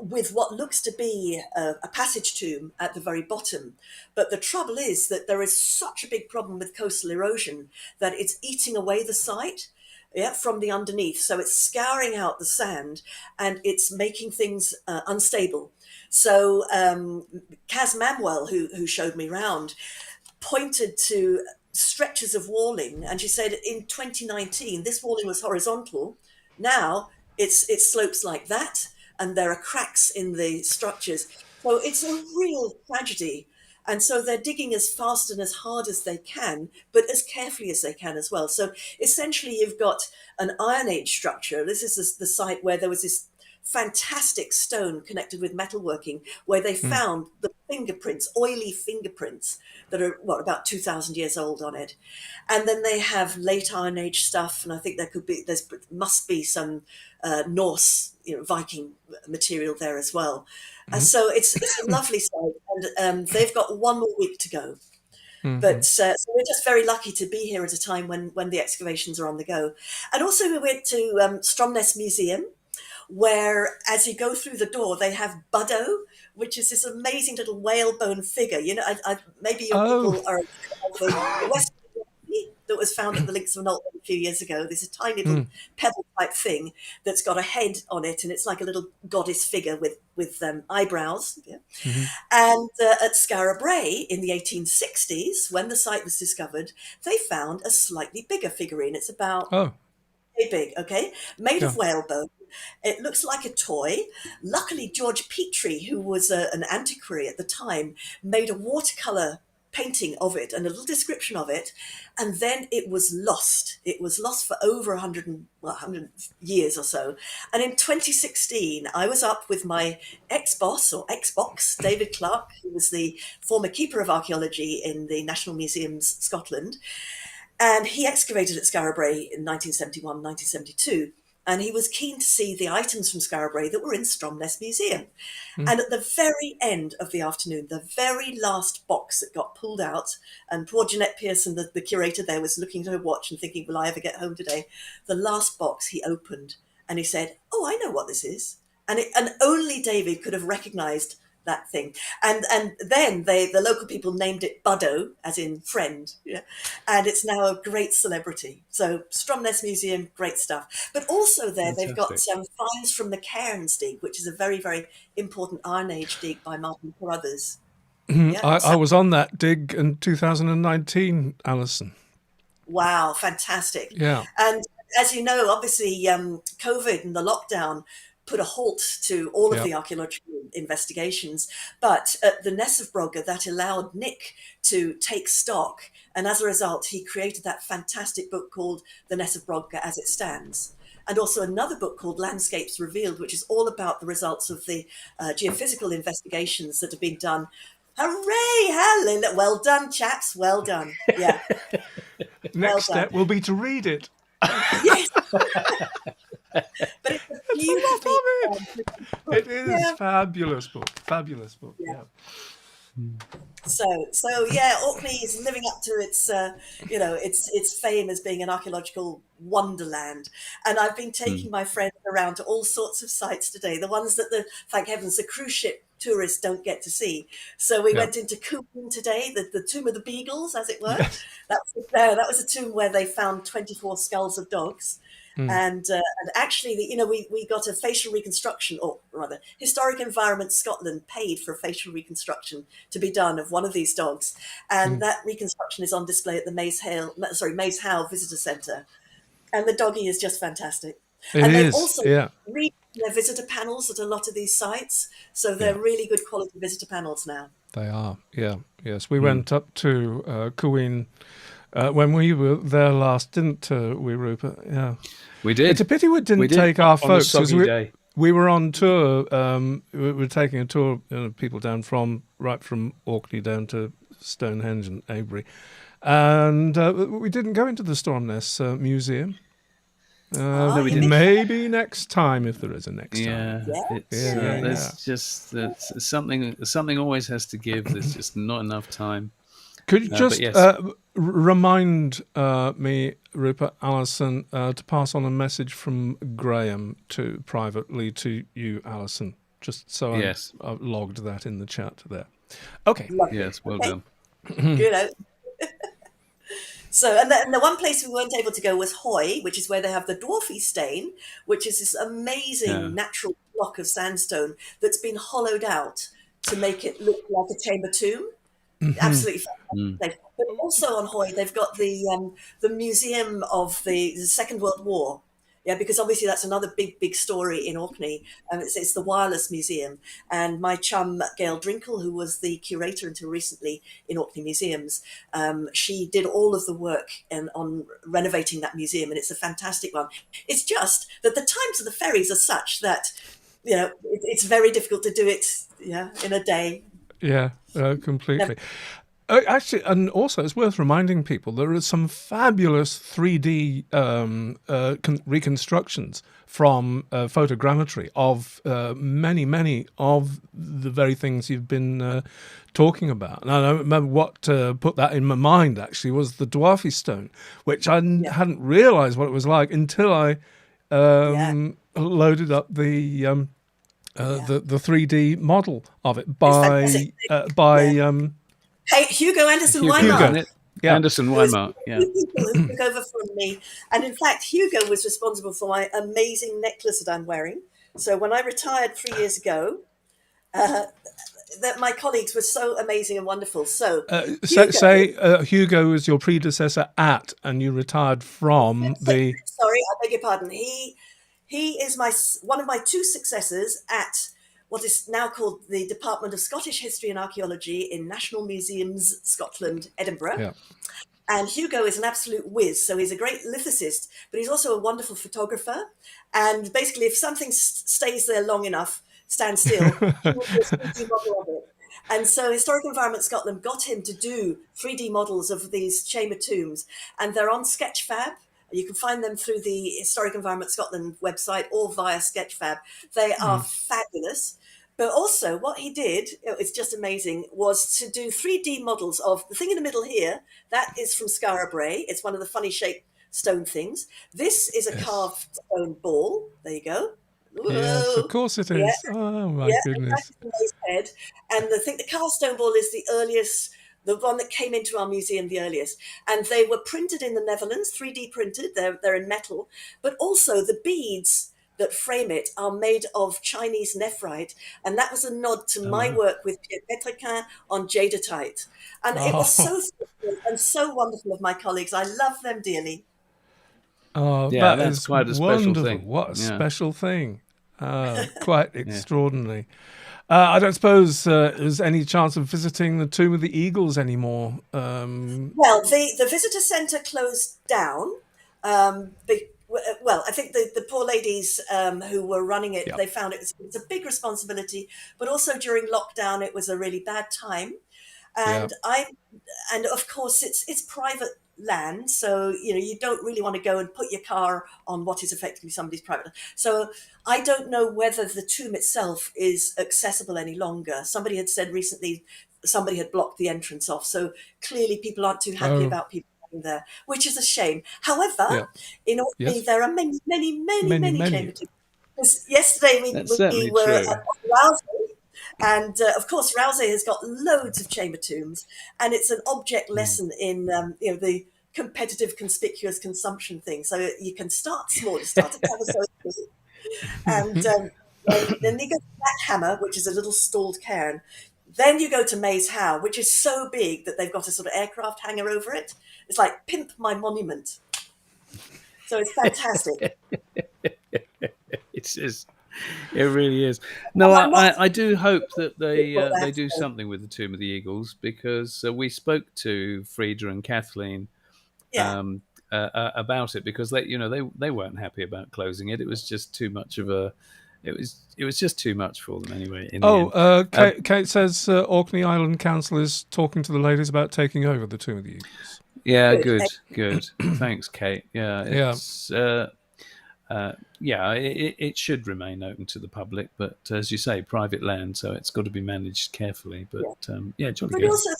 with what looks to be a passage tomb at the very bottom. But the trouble is that there is such a big problem with coastal erosion that it's eating away the site. yeah, from the underneath. So it's scouring out the sand and it's making things unstable. So Kaz Manuel, who showed me round, pointed to stretches of walling, and she said in 2019 this walling was horizontal. Now it slopes like that, and there are cracks in the structures. So it's a real tragedy. And so they're digging as fast and as hard as they can, but as carefully as they can as well. So essentially, you've got an Iron Age structure. This is the site where there was this fantastic stone connected with metalworking, where they found the fingerprints, oily fingerprints that are about 2,000 years old on it. And then they have late Iron Age stuff, and I think there must be some Norse, Viking material there as well. So it's a lovely site, and they've got one more week to go. But so we're just very lucky to be here at a time when the excavations are on the go. And also we went to Stromness Museum, where as you go through the door, they have Buddo, which is this amazing little whalebone figure. Maybe your people are the Western that was found at the Links of Knowlton a few years ago. There's a tiny little pebble-type thing that's got a head on it, and it's like a little goddess figure with eyebrows. Yeah. And at Skara Brae in the 1860s, when the site was discovered, they found a slightly bigger figurine. It's about big, okay, made of whalebone. It looks like a toy. Luckily, George Petrie, who was an antiquary at the time, made a watercolor painting of it and a little description of it, and then it was lost. It was lost for over 100 years or so. And in 2016, I was up with my ex-boss or ex-box, David Clark, who was the former keeper of archaeology in the National Museums, Scotland, and he excavated at Skara Brae in 1971, 1972. And he was keen to see the items from Skara Brae that were in Stromness Museum. And at the very end of the afternoon, the very last box that got pulled out, and poor Jeanette Pearson, the curator there, was looking at her watch and thinking, will I ever get home today? The last box he opened and he said, oh, I know what this is. And only David could have recognized that thing. And then the local people named it Buddo, as in friend, and it's now a great celebrity. So Stromness Museum, great stuff. But also there, they've got some finds from the Cairns dig, which is a very, very important Iron Age dig by Martin Carruthers. I was on that dig in 2019, Alison. Wow, fantastic. Yeah. And as you know, obviously COVID and the lockdown put a halt to all of the archaeological investigations. But at the Nesafbrogga, that allowed Nick to take stock. And as a result, he created that fantastic book called The Nesafbrogga as It Stands. And also another book called Landscapes Revealed, which is all about the results of the geophysical investigations that have been done. Hooray! Hallelujah! Well done, chaps. Well done. Yeah. Next step will be to read it. Yes. But it's a beautiful It is fabulous book. Fabulous book. Yeah. So Orkney is living up to its its fame as being an archaeological wonderland. And I've been taking my friends around to all sorts of sites today, the ones that thank heavens the cruise ship tourists don't get to see. So we went into Coombe today, the tomb of the beagles, as it were. Yes. That was a tomb where they found 24 skulls of dogs. And actually, we got a facial reconstruction, or rather, Historic Environment Scotland paid for a facial reconstruction to be done of one of these dogs, and that reconstruction is on display at the Maze Howe Visitor Centre, and the doggy is just fantastic. They also read their visitor panels at a lot of these sites, so they're really good quality visitor panels now. They are, yes. We went up to Cuin when we were there last, didn't we, Rupert? Yeah. We did. It's a pity we didn't take our folks. Day. We were on tour. We were taking a tour, people down from Orkney down to Stonehenge and Avebury. And we didn't go into the Stromness Museum. No, we didn't. Maybe next time, if there is a next time. There's just something always has to give. There's just not enough time. Could you just remind me, Rupert, Alison, to pass on a message from Graham privately to you, Alison, just so I've logged that in the chat there. Okay. Yes, well done. Good. So, and the one place we weren't able to go was Hoy, which is where they have the Dwarfy Stain, which is this Yeah. amazing natural block of sandstone that's been hollowed out to make it look like a chamber tomb. Absolutely fantastic place. But also on Hoy, they've got the museum of the Second World War. Yeah, because obviously that's another big story in Orkney. It's the Wireless Museum. And my chum, Gail Drinkle, who was the curator until recently in Orkney Museums, she did all of the work on renovating that museum, and it's a fantastic one. It's just that the times of the ferries are such that, it's very difficult to do it, in a day. Yeah, completely. Actually, and also it's worth reminding people there are some fabulous 3D reconstructions from photogrammetry of many of the very things you've been talking about. And I remember what put that in my mind actually was the Dwarfy Stone, which I hadn't realised what it was like until I loaded up the 3D model of it by Hey, Hugo Anderson Hugo. Weimar. Yeah. Anderson Weimar. Yeah. People who took over from me, and in fact, Hugo was responsible for my amazing necklace that I'm wearing. So when I retired 3 years ago, that my colleagues were so amazing and wonderful. So Hugo was your predecessor at, and you retired from the. Sorry, I beg your pardon. He is one of my two successors at what is now called the Department of Scottish History and Archaeology in National Museums, Scotland, Edinburgh. Yeah. And Hugo is an absolute whiz. So he's a great lithicist, but he's also a wonderful photographer. And basically, if something stays there long enough, stand still, he will do a 3D model of it. And so Historic Environment Scotland got him to do 3D models of these chamber tombs. And they're on Sketchfab. You can find them through the Historic Environment Scotland website or via Sketchfab. They are fabulous. But also what he did, it's just amazing, was to do 3D models of the thing in the middle here. That is from Skara Brae. It's one of the funny shaped stone things. This is a carved stone ball. There you go. Yes, of course it is. Yeah. Oh my goodness. Head. And the carved stone ball is the earliest, the one that came into our museum the earliest. And they were printed in the Netherlands, 3D printed. They're in metal. But also the beads that frame it are made of Chinese nephrite. And that was a nod to my work with Pierre Petriquin on jadeite. And it was so simple and so wonderful of my colleagues. I love them dearly. Oh, Yeah, that that's is quite a special wonderful. thing. What a Yeah. special thing. Quite extraordinary. I don't suppose there's any chance of visiting the Tomb of the Eagles anymore. Well, the visitor centre closed down. Well, I think the poor ladies who were running it, they found it's a big responsibility, but also during lockdown, it was a really bad time. And and of course, it's private land, so you don't really want to go and put your car on what is effectively somebody's private. So I don't know whether the tomb itself is accessible any longer. Somebody had said recently somebody had blocked the entrance off, so clearly people aren't too happy about people going there, which is a shame. However, in Orkney there are many chamber tombs. Because yesterday we were at Rousey, and of course Rousey has got loads of chamber tombs, and it's an object lesson in the competitive conspicuous consumption thing. So you can start small, you start at Tavistock, and then you go to Black Hammer, which is a little stalled cairn. Then you go to Maze Howe, which is so big that they've got a sort of aircraft hangar over it. It's like Pimp My Monument. So it's fantastic. It really is. No, I do hope that they do something with the Tomb of the Eagles, because we spoke to Frida and Kathleen about it, because they weren't happy about closing it. It was just too much of a. It was just too much for them anyway. Kate says Orkney Island Council is talking to the ladies about taking over the Tomb of the Eagles. Yeah, good. Thanks, Kate. Yeah, it should remain open to the public, but as you say, private land, so it's got to be managed carefully. But jolly good. Also,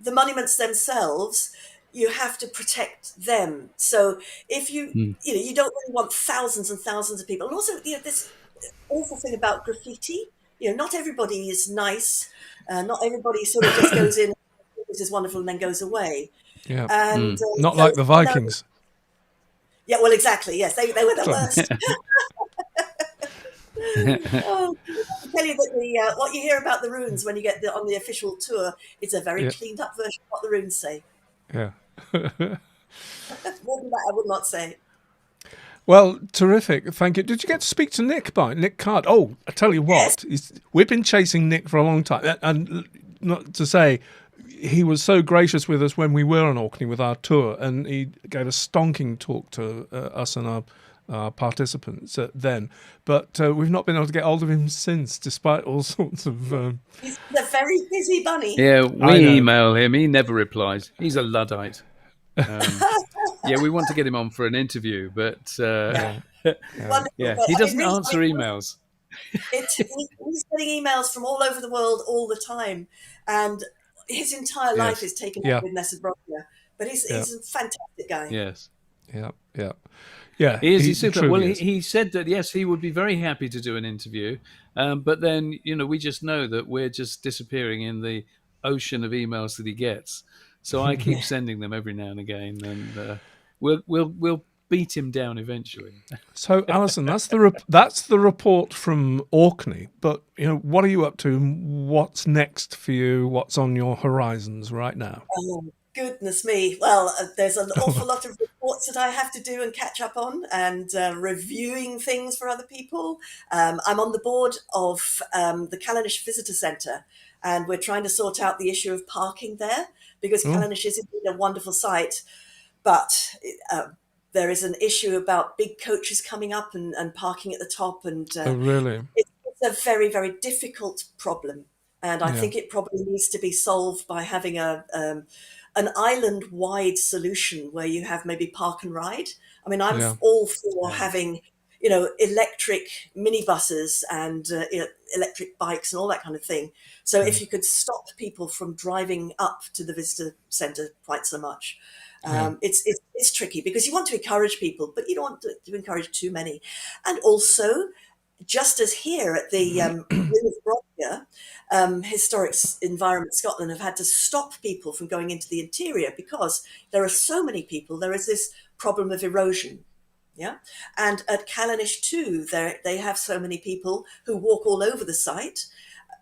the monuments themselves, you have to protect them. So if you you don't really want thousands and thousands of people, and also this awful thing about graffiti. Not everybody is nice. Not everybody sort of just goes in, this is wonderful, and then goes away. Yeah. And Not so, like the no, Vikings. yeah, well, exactly. Yes, they were the worst. Oh, I can tell you that what you hear about the runes when you get on the official tour, it's a very Yeah. cleaned up version of what the runes say. Yeah. More than that, I would not say. Well, terrific. Thank you. Did you get to speak to Nick Card? Oh, I tell you Yes. what, we've been chasing Nick for a long time. And not to say, he was so gracious with us when we were in Orkney with our tour, and he gave a stonking talk to us and our participants then. But we've not been able to get hold of him since, despite all sorts of... He's a very busy bunny. Yeah, I know. we email him. He never replies. He's a Luddite. Yeah, we want to get him on for an interview, but Wonderful. yeah, But, he I mean, doesn't really, answer emails. He's getting emails from all over the world all the time, and his entire life is taken Yeah. up with Nessa Brockner. But he's a fantastic guy. Yes. Yeah, He is. He's super. truly Well, is. he said that, yes, he would be very happy to do an interview. But then, we just know that we're just disappearing in the ocean of emails that he gets. So I keep sending them every now and again, and we'll beat him down eventually. So, Alison, that's the report from Orkney. But what are you up to? What's next for you? What's on your horizons right now? Oh, goodness me. Well, there's an awful lot of reports that I have to do and catch up on, and reviewing things for other people. I'm on the board of the Callanish Visitor Centre, and we're trying to sort out the issue of parking there, because Callanish is indeed a wonderful site, but there is an issue about big coaches coming up and parking at the top, and Oh, really? it's a very, very difficult problem. And I think it probably needs to be solved by having an island-wide solution where you have maybe park and ride. I mean, I'm all for having, electric minibuses and electric bikes and all that kind of thing. So if you could stop people from driving up to the visitor centre quite so much. It's tricky because you want to encourage people, but you don't want to encourage too many. And also, just as here at the Historic Environment Scotland have had to stop people from going into the interior because there are so many people, there is this problem of erosion. Yeah. And at Callanish too, they have so many people who walk all over the site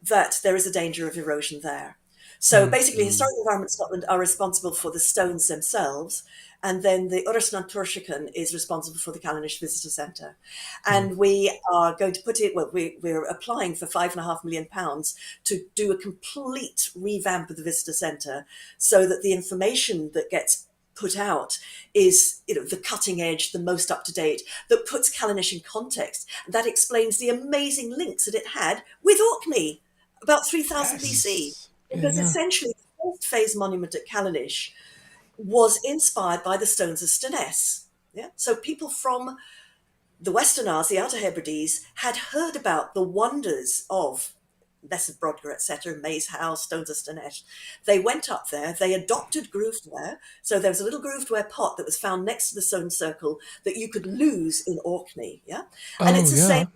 that there is a danger of erosion there. So basically, Historic Environment Scotland are responsible for the stones themselves, and then the Urasnan Turshikan is responsible for the Callanish Visitor Centre. And we are going to put it, well, we're applying for £5.5 million to do a complete revamp of the Visitor Centre so that the information that gets put out is the cutting edge, the most up to date, that puts Callanish in context. And that explains the amazing links that it had with Orkney about 3000 BC. Because essentially the first phase monument at Callanish was inspired by the stones of Stoness. Yeah? So people from the Western Isles, the Outer Hebrides, had heard about the wonders of Nessa Brodgar, etc., Maze House, Stones of Stoness. They went up there, they adopted grooved ware. So there was a little grooved ware pot that was found next to the stone circle that you could lose in Orkney. Yeah. And it's the same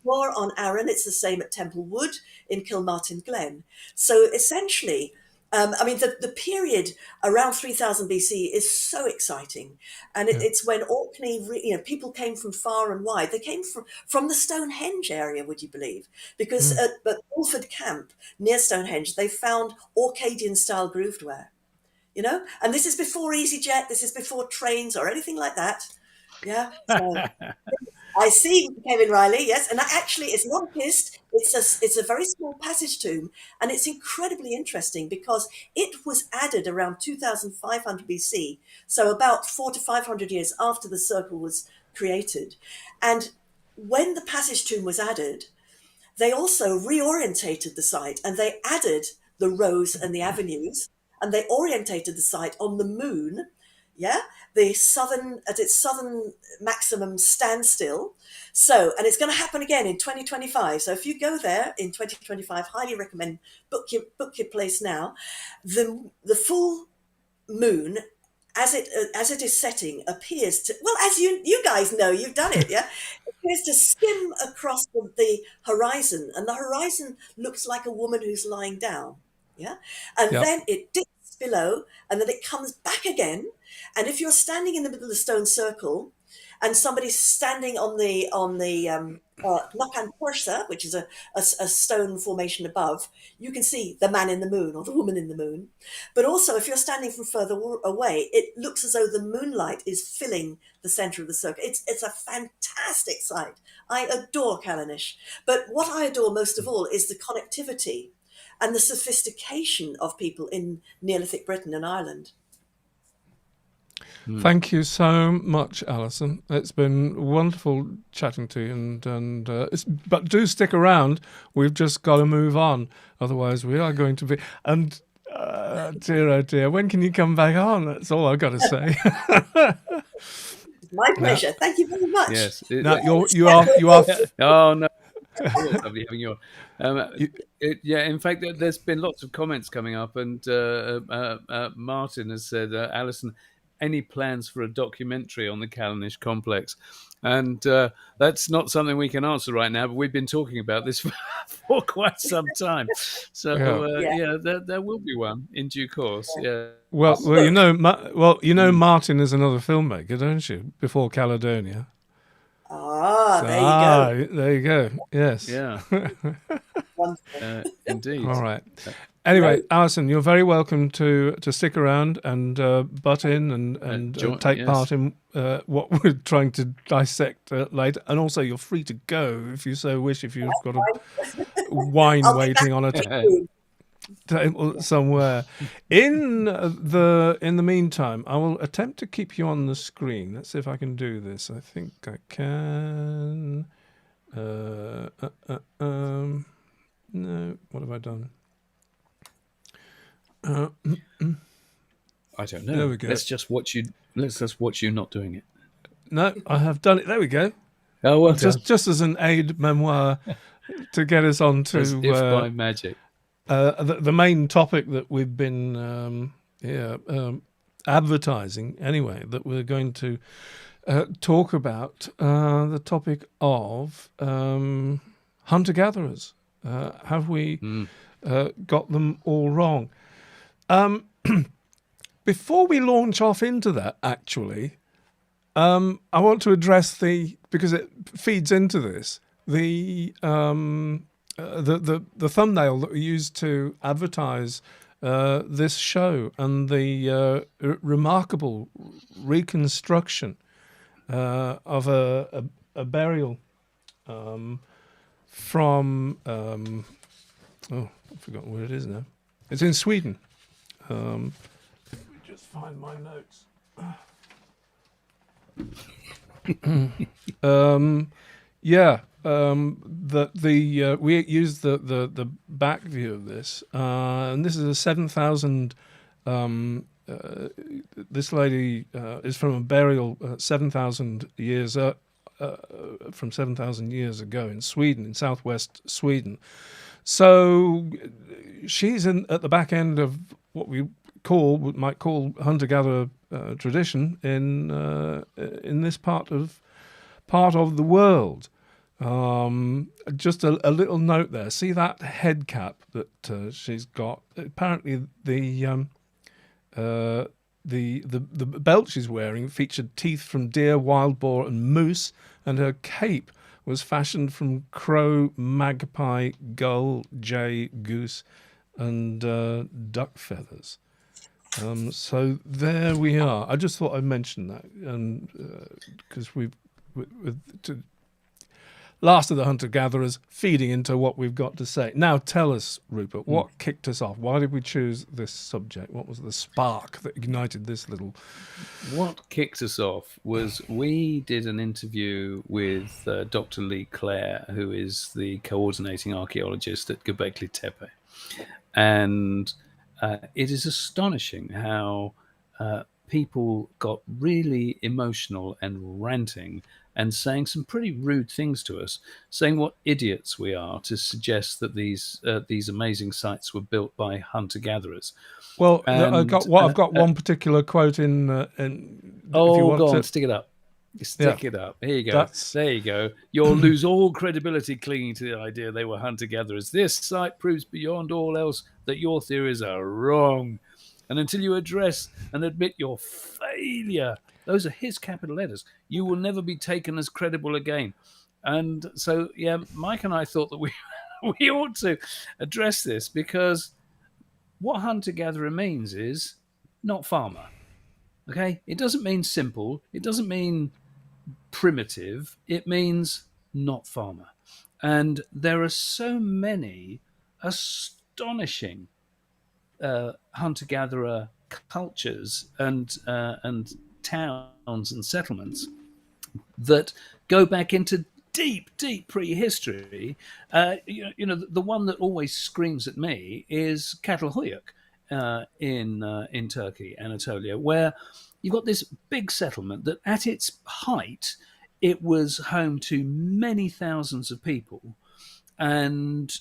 on Arran, it's the same at Temple Wood in Kilmartin Glen. So essentially, the period around 3000 BC is so exciting. And it's when Orkney, people came from far and wide. They came from the Stonehenge area, would you believe? Because at Bulford Camp, near Stonehenge, they found Orcadian-style grooved ware. And this is before EasyJet, this is before trains or anything like that. Yeah. So, I see, Kevin Riley, yes. And actually, it's not a kist. It's a very small passage tomb. And it's incredibly interesting because it was added around 2500 BC. So about 400 to 500 years after the circle was created. And when the passage tomb was added, they also reorientated the site and they added the rows and the avenues. And they orientated the site on the moon. Yeah, at its southern maximum standstill. So, and it's going to happen again in 2025. So if you go there in 2025, highly recommend book your place now. The full moon, as it is setting, appears to, well, as you guys know, you've done it, yeah, it appears to skim across the horizon, and the horizon looks like a woman who's lying down, yeah, and then it dips below, and then it comes back again. And if you're standing in the middle of the stone circle, and somebody's standing on the Nakan Porsa, which is a stone formation above, you can see the man in the moon or the woman in the moon. But also, if you're standing from further away, it looks as though the moonlight is filling the center of the circle. It's a fantastic sight. I adore Callanish. But what I adore most of all is the connectivity and the sophistication of people in Neolithic Britain and Ireland. Thank you so much, Alison. It's been wonderful chatting to you, but do stick around. We've just got to move on, otherwise we are going to be. And dear, oh dear, when can you come back on? That's all I've got to say. My pleasure. Thank you very much. Yes. Now, you are. Oh no. It's lovely having you on. In fact, there's been lots of comments coming up, and Martin has said, Alison, any plans for a documentary on the Callanish complex? And that's not something we can answer right now, but we've been talking about this for quite some time. So there will be one in due course. Yeah. Well, Martin is another filmmaker, don't you? Before Caledonia. There you go. There you go. Yes. Yeah. Indeed. All right. Anyway, Alison, you're very welcome to stick around and butt in and take part in what we're trying to dissect later. And also, you're free to go if you so wish, if you've got a wine waiting on a table somewhere. In the meantime, I will attempt to keep you on the screen. Let's see if I can do this. I think I can. No, what have I done? I don't know. There we go. Let's just watch you not doing it. No, I have done it. There we go. Oh, well, just as an aid memoir to get us on to as if by magic. The main topic that we've been advertising anyway, that we're going to talk about, the topic of hunter-gatherers. Have we got them all wrong? Before we launch off into that, actually, I want to address because it feeds into this, the thumbnail that we used to advertise this show and the remarkable reconstruction of a burial from I've forgotten where it is now. It's in Sweden. Let me just find my notes. We used the back view of this, and this is a 7,000. This lady is from a burial 7,000 years from 7,000 years ago in Sweden, in southwest Sweden. So she's at the back end of what we might call hunter-gatherer tradition in this part of the world. Just a little note there. See that head cap that she's got? Apparently the belt she's wearing featured teeth from deer, wild boar, and moose, and her cape was fashioned from crow, magpie, gull, jay, goose, and duck feathers. So there we are. I just thought I'd mention that, because last of the hunter-gatherers feeding into what we've got to say. Now tell us, Rupert, what kicked us off? Why did we choose this subject? What was the spark that ignited this little... What kicked us off was we did an interview with Dr. Lee Clare, who is the coordinating archaeologist at Göbekli Tepe. And it is astonishing how people got really emotional and ranting and saying some pretty rude things to us, saying what idiots we are to suggest that these amazing sites were built by hunter-gatherers. Well, I've got one particular quote in. Go on, stick it up. Stick it up. Here you go. There you go. You'll lose all credibility clinging to the idea they were hunter-gatherers. This site proves beyond all else that your theories are wrong. And until you address and admit your failure, those are his capital letters, you will never be taken as credible again. And so, yeah, Mike and I thought that we we ought to address this, because what hunter-gatherer means is not farmer. Okay? It doesn't mean simple. It doesn't mean primitive. It means not farmer. And there are so many astonishing hunter-gatherer cultures and towns and settlements that go back into deep prehistory. The one that always screams at me is Catalhoyuk in Turkey, Anatolia, where you've got this big settlement that at its height, it was home to many thousands of people. And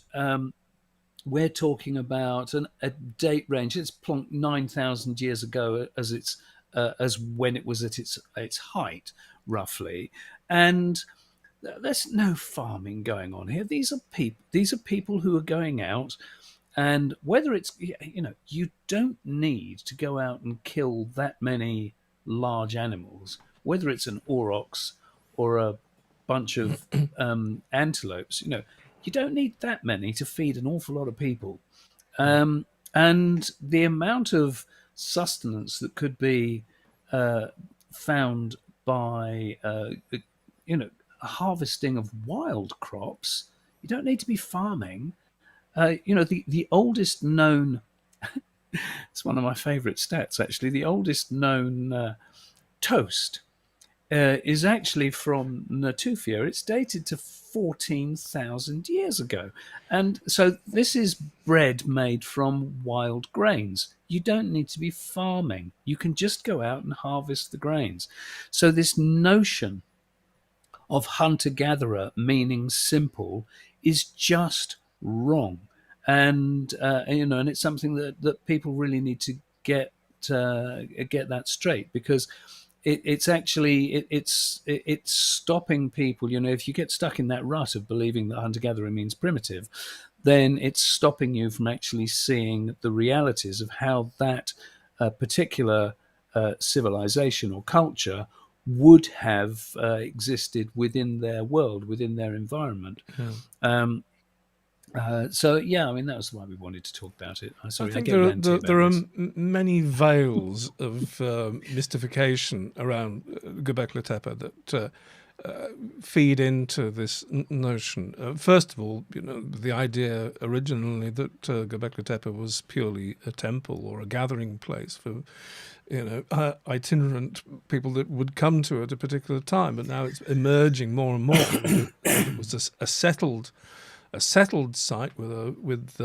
we're talking about a date range. It's plonked 9,000 years ago as when it was at its height, roughly. And there's no farming going on here. These are people who are going out, and whether it's, you don't need to go out and kill that many large animals, whether it's an aurochs or a bunch of antelopes. You don't need that many to feed an awful lot of people. And the amount of sustenance that could be found by, harvesting of wild crops, you don't need to be farming. The oldest known, it's one of my favorite stats, actually, the oldest known toast is actually from Natufia. It's dated to 14,000 years ago. And so this is bread made from wild grains. You don't need to be farming. You can just go out and harvest the grains. So this notion of hunter-gatherer meaning simple is just wrong. And, and it's something that people really need to get that straight, because it's stopping people. If you get stuck in that rut of believing that hunter-gatherer means primitive, then it's stopping you from actually seeing the realities of how that particular civilization or culture would have existed within their world, within their environment. Yeah. That was why we wanted to talk about it. I think there are many veils of mystification around Göbekli Tepe that feed into this notion. First of all, the idea originally that Göbekli Tepe was purely a temple or a gathering place for itinerant people that would come to it at a particular time, but now it's emerging more and more. It was a settled site with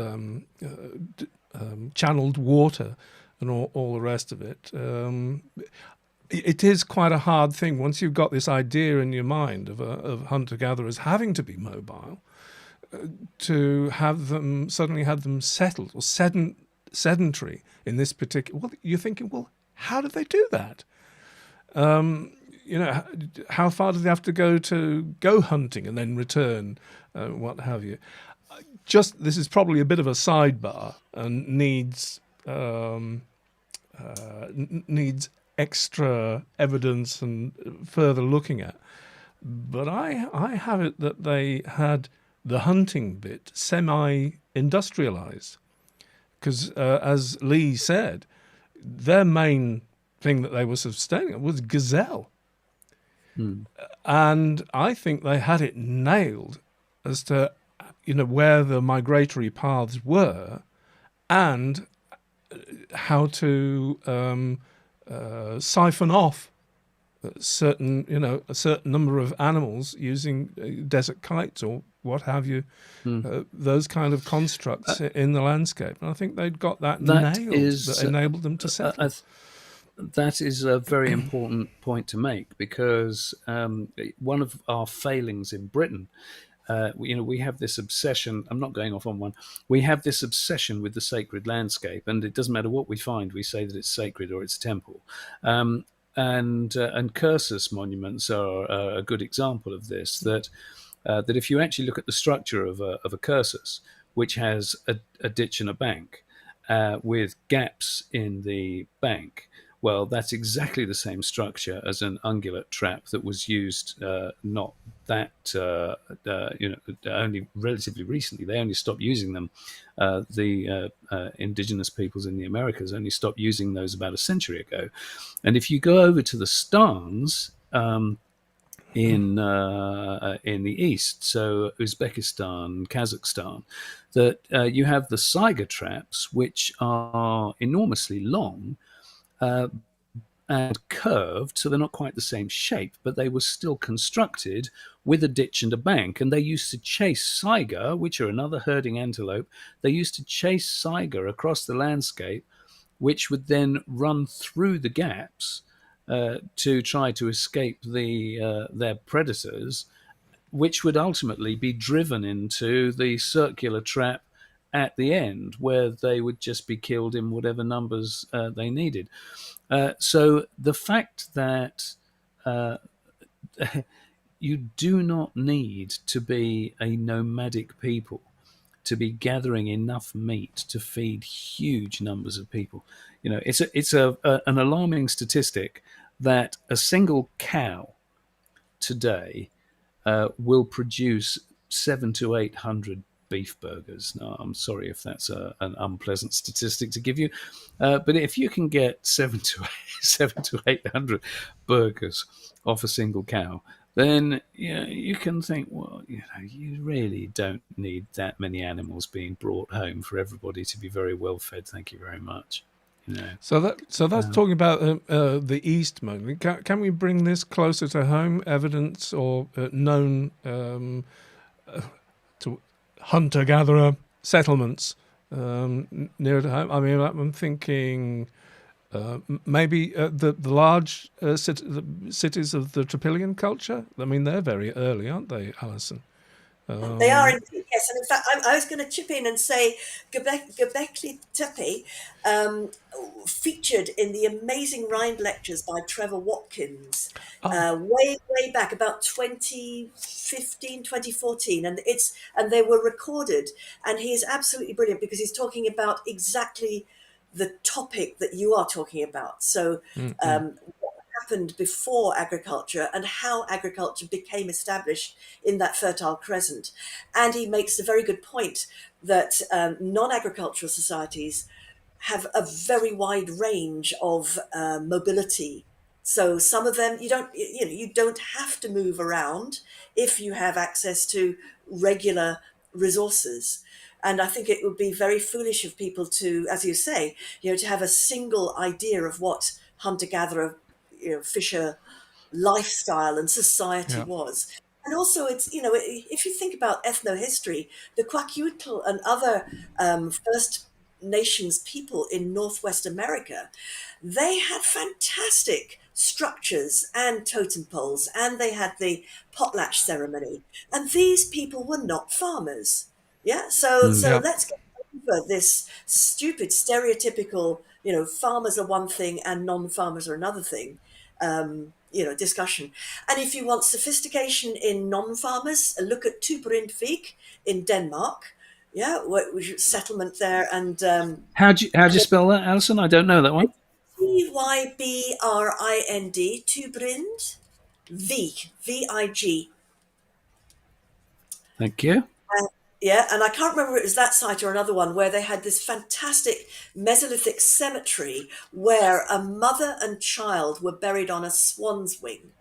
channeled water and all the rest of it. It is quite a hard thing once you've got this idea in your mind of hunter-gatherers having to be mobile, to have them settled or sedentary in this particular. Well, you're thinking, well, how did they do that? How far do they have to go hunting and then return, what have you? This is probably a bit of a sidebar and needs extra evidence and further looking at. But I have it that they had the hunting bit semi-industrialized, because as Lee said, their main thing that they were sustaining was gazelle. And I think they had it nailed as to where the migratory paths were and how to siphon off a certain number of animals using desert kites or what have you, those kind of constructs in the landscape. And I think they'd got that nailed, that enabled them to settle. That is a very important point to make, because one of our failings in Britain, we have this obsession. I'm not going off on one. We have this obsession with the sacred landscape, and it doesn't matter what we find. We say that it's sacred or it's a temple. And cursus monuments are a good example of this. That if you actually look at the structure of a cursus, which has a ditch and a bank, with gaps in the bank. Well, that's exactly the same structure as an ungulate trap that was used not that only relatively recently. They only stopped using them. The indigenous peoples in the Americas only stopped using those about a century ago. And if you go over to the Stans in the east, so Uzbekistan, Kazakhstan, that you have the Saiga traps, which are enormously long. And curved, so they're not quite the same shape, but they were still constructed with a ditch and a bank. And they used to chase saiga, which are another herding antelope. They used to chase saiga across the landscape, which would then run through the gaps to try to escape their predators, which would ultimately be driven into the circular trap at the end, where they would just be killed in whatever numbers they needed. So the fact that you do not need to be a nomadic people to be gathering enough meat to feed huge numbers of people, it's an alarming statistic that a single cow today will produce 700 to 800 beef burgers. Now, I'm sorry if that's an unpleasant statistic to give you, but if you can get 700 to 800 burgers off a single cow, then you can think, well, you really don't need that many animals being brought home for everybody to be very well fed. Thank you very much. So that's talking about the East mainly. Can we bring this closer to home? Evidence or known to hunter-gatherer settlements nearer to home? I mean, I'm thinking maybe the large cities of the Tropilian culture. I mean, they're very early, aren't they, Alison? They are indeed, yes. And in fact, I was going to chip in and say Göbekli Tepe featured in the amazing Rind lectures by Trevor Watkins way back, about 2015, 2014. And they were recorded. And he is absolutely brilliant because he's talking about exactly the topic that you are talking about. So happened before agriculture and how agriculture became established in that Fertile Crescent. And he makes a very good point that non-agricultural societies have a very wide range of mobility. So some of them you don't have to move around if you have access to regular resources. And I think it would be very foolish of people to, as you say, to have a single idea of what hunter-gatherer, fisher lifestyle and society was. And also, it's if you think about ethnohistory, the Kwakiutl and other First Nations people in Northwest America, they had fantastic structures and totem poles, and they had the potlatch ceremony. And these people were not farmers. Yeah, so let's get over this stupid stereotypical, farmers are one thing and non-farmers are another thing. Discussion. And if you want sophistication in non-farmers, look at Tuberindvik in Denmark. Yeah, settlement there. And how'd you spell that, Alison? I don't know that one. Tybrind, Tubrind, Vig. Thank you. And I can't remember if it was that site or another one where they had this fantastic Mesolithic cemetery where a mother and child were buried on a swan's wing.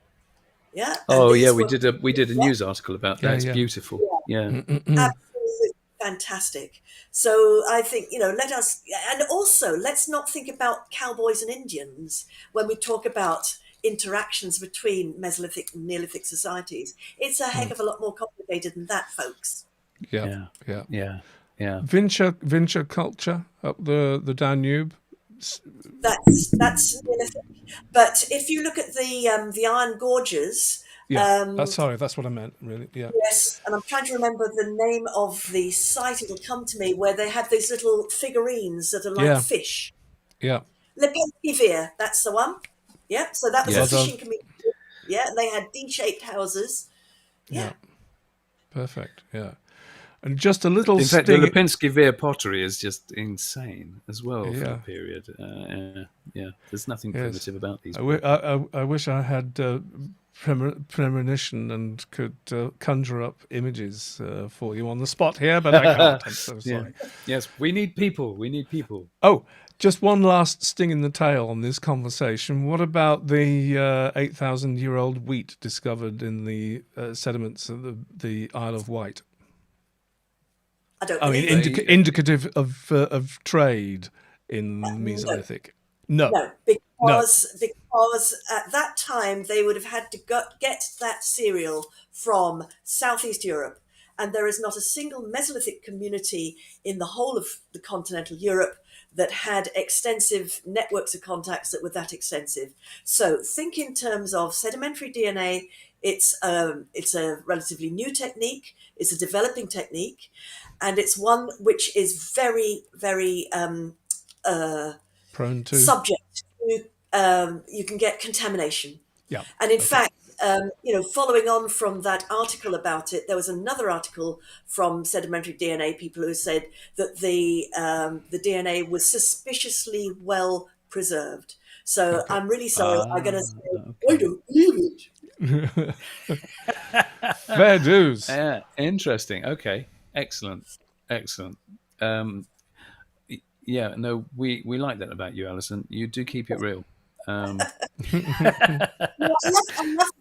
Yeah. We did a news article about that. It's beautiful. Yeah. Absolutely fantastic. So I think, let's not think about cowboys and Indians when we talk about interactions between Mesolithic and Neolithic societies. It's a heck of a lot more complicated than that, folks. Yeah. Vincher culture up the Danube. That's Neolithic. But if you look at the Iron Gorges, that's what I meant, really. Yeah. Yes, and I'm trying to remember the name of the site. It'll come to me where they have these little figurines that are like fish. Yeah. Lebedkivir, that's the one. Yeah. So that was a fishing community. Yeah, they had D-shaped houses. Yeah. Perfect. Yeah. And just a little In fact, the sting. Lipinski Veer pottery is just insane as well for the Yeah. period. Yeah, there's nothing Yes. primitive about these. I wish I had premonition and could conjure up images for you on the spot here, but I can't. I'm so sorry. Yes, we need people. We need people. Oh, just one last sting in the tail on this conversation. What about the 8,000-year-old wheat discovered in the sediments of the Isle of Wight? I don't I mean, believe it. indicative of trade in Mesolithic. No. Because at that time they would have had to get that cereal from Southeast Europe, and there is not a single Mesolithic community in the whole of the continental Europe that had extensive networks of contacts that were that extensive. So think in terms of sedimentary DNA. It's a relatively new technique. It's a developing technique, and it's one which is very, very Prone to subject to you can get contamination. Yeah. And in fact, following on from that article about it, there was another article from sedimentary DNA people who said that the DNA was suspiciously well preserved. So I'm really sorry. I'm going to say, I don't believe it. Fair dues. Yeah, interesting. Okay, excellent. Yeah, no, we like that about you, Alison. You do keep it real. I love people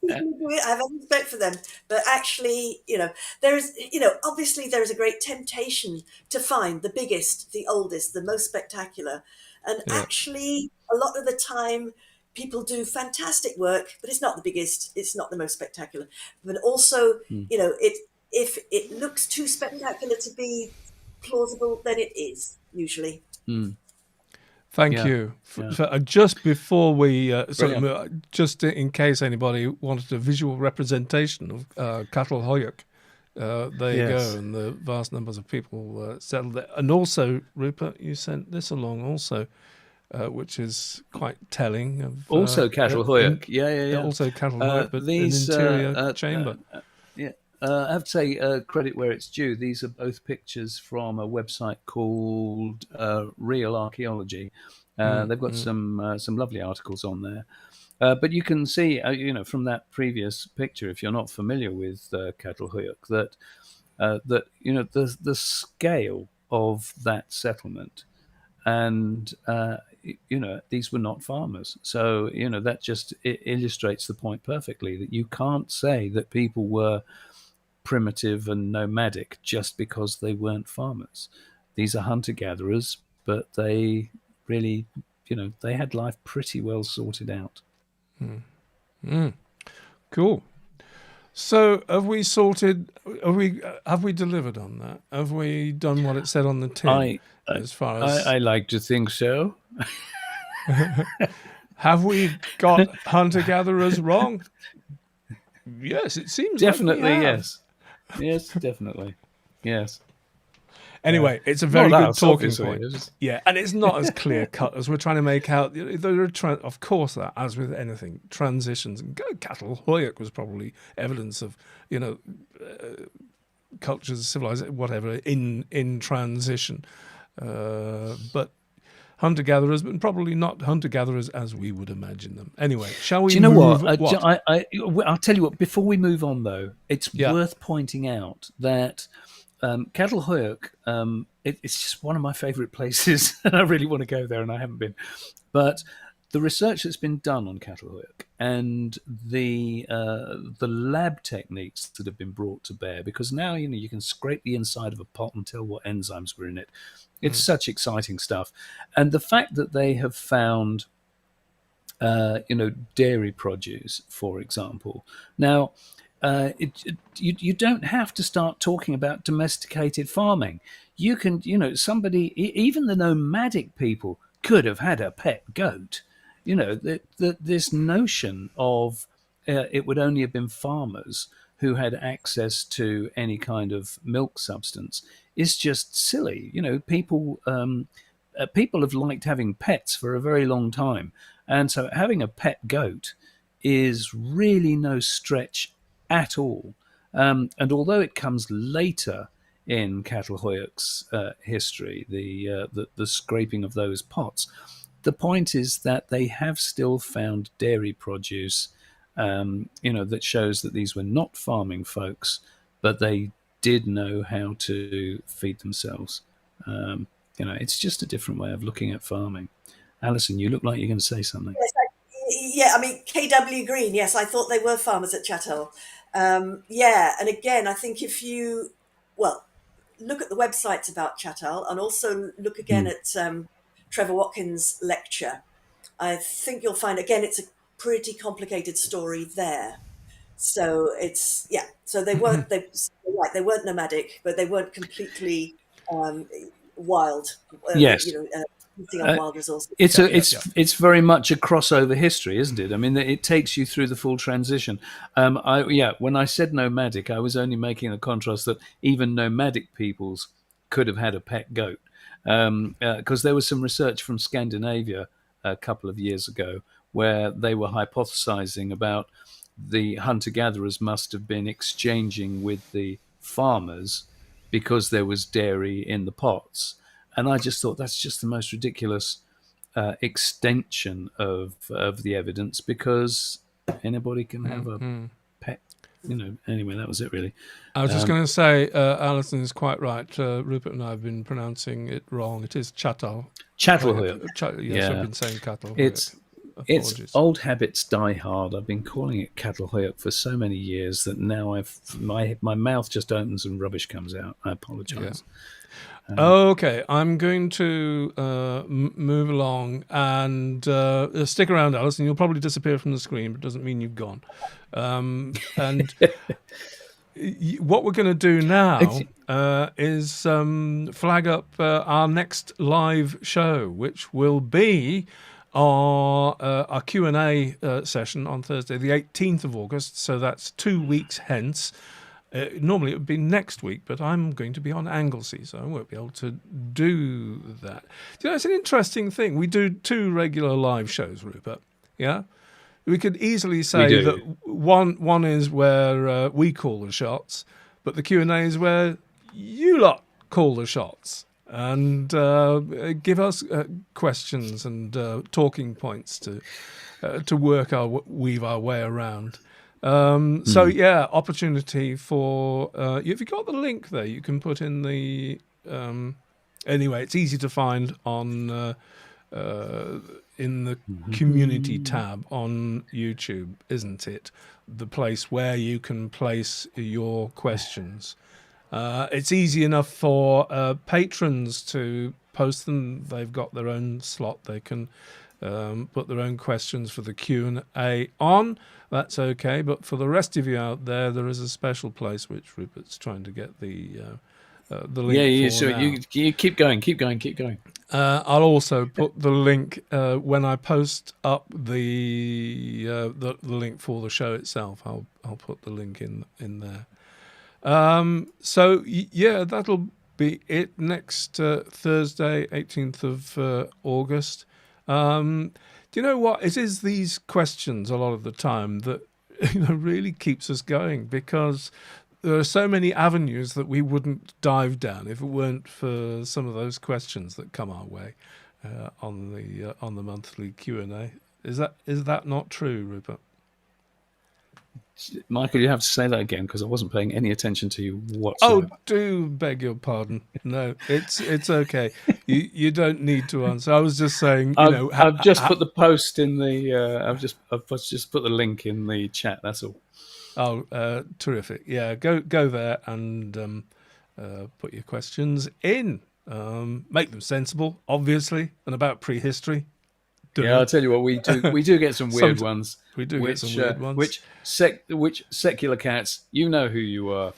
who do it. I have respect for them, but actually, obviously there is a great temptation to find the biggest, the oldest, the most spectacular, and actually, a lot of the time, people do fantastic work, but it's not the biggest, it's not the most spectacular. But also, if it looks too spectacular to be plausible, then it is usually. Thank you. Just before we, just in case anybody wanted a visual representation of Cattle Hoyuk, there you go, and the vast numbers of people settled there. And also, Rupert, you sent this along also, which is quite telling. Of, also Cattle Hoyuk, yeah. Also Cattle Hoyuk, but these, an interior chamber. I have to say, credit where it's due. These are both pictures from a website called Real Archaeology. They've got some lovely articles on there. But you can see, from that previous picture, if you're not familiar with Cattle Hoyuk, that the scale of that settlement, and these were not farmers. So that just illustrates the point perfectly, that you can't say that people were primitive and nomadic just because they weren't farmers. These are hunter-gatherers, but they really, they had life pretty well sorted out. Cool. So have we sorted? Have we delivered on that? Have we done what it said on the tin? I like to think so. Have we got hunter-gatherers wrong? Yes, it seems definitely like we have. Yes, definitely. Yes. Anyway, it's a very good talking point. Is. Yeah, and it's not as clear cut as we're trying to make out. There are, of course, that as with anything, transitions. Cattle Hoyuk was probably evidence of, cultures, civilization, whatever, in transition. But hunter-gatherers, but probably not hunter-gatherers as we would imagine them. Anyway, shall we? Do you know what? I'll tell you what. Before we move on, though, it's worth pointing out that Cattle Hoyuk, it's just one of my favourite places, and I really want to go there, and I haven't been. But the research that's been done on Cattle Hoyuk and the lab techniques that have been brought to bear, because now you can scrape the inside of a pot and tell what enzymes were in it. It's such exciting stuff, and the fact that they have found, dairy produce, for example. Now, you don't have to start talking about domesticated farming. You can, somebody, even the nomadic people, could have had a pet goat. This notion of it would only have been farmers who had access to any kind of milk substance is just silly. People have liked having pets for a very long time, and so having a pet goat is really no stretch at all. And although it comes later in Catalhoyuk's history, the scraping of those pots. The point is that they have still found dairy produce, that shows that these were not farming folks, but they did know how to feed themselves. It's just a different way of looking at farming. Alison, you look like you're going to say something. Yes, I mean, KW Green, yes, I thought they were farmers at Chattel. Yeah, and again, I think if you, look at the websites about Chattel and also look again at Trevor Watkins' lecture, I think you'll find, again, it's a pretty complicated story there. So it's, so they weren't, they weren't nomadic, but they weren't completely wild. Yes. On wild resources. It's very much a crossover history, isn't it? I mean, it takes you through the full transition. When I said nomadic, I was only making a contrast that even nomadic peoples could have had a pet goat, because there was some research from Scandinavia a couple of years ago where they were hypothesizing about the hunter-gatherers must have been exchanging with the farmers because there was dairy in the pots. And I just thought that's just the most ridiculous extension of the evidence, because anybody can have a pet. Anyway, that was it, really. I was just going to say, Alison is quite right. Rupert and I have been pronouncing it wrong. It is Chattel. Chattelhoyuk. Yes, I've been saying Cattle. It's old habits die hard. I've been calling it Catalhoyuk for so many years that now my mouth just opens and rubbish comes out. I apologise. Yeah. Okay, I'm going to move along and stick around, Alison. You'll probably disappear from the screen, but it doesn't mean you've gone. And what we're going to do now is flag up our next live show, which will be our Q&A session on Thursday, the 18th of August. So that's 2 weeks hence. Normally it would be next week, but I'm going to be on Anglesey, so I won't be able to do that. It's an interesting thing. We do 2 regular live shows, Rupert. Yeah, we could easily say that one is where we call the shots, but the Q&A is where you lot call the shots and give us questions and talking points to weave our way around. Opportunity for if you got the link there, you can put in the anyway, it's easy to find on in the community tab on YouTube, isn't it? The place where you can place your questions. It's easy enough for patrons to post them. They've got their own slot. They can put their own questions for the Q&A on. That's okay, but for the rest of you out there, there is a special place which Rupert's trying to get the link. You keep going. I'll also put the link when I post up the link for the show itself. I'll put the link in there. That'll be it next Thursday, 18th of August. Do you know what? It is these questions a lot of the time that really keeps us going, because there are so many avenues that we wouldn't dive down if it weren't for some of those questions that come our way on the monthly Q&A. Is that not true, Rupert? Michael, you have to say that again, because I wasn't paying any attention to you whatsoever. Oh, do beg your pardon. No, it's okay. You don't need to answer. I was just saying, I've just put the post in the. I've just put the link in the chat. That's all. Oh, terrific! Yeah, go there and put your questions in. Make them sensible, obviously, and about prehistory. I'll tell you what, we do get some weird ones. We do get some weird ones. Which secular cats, you know who you are.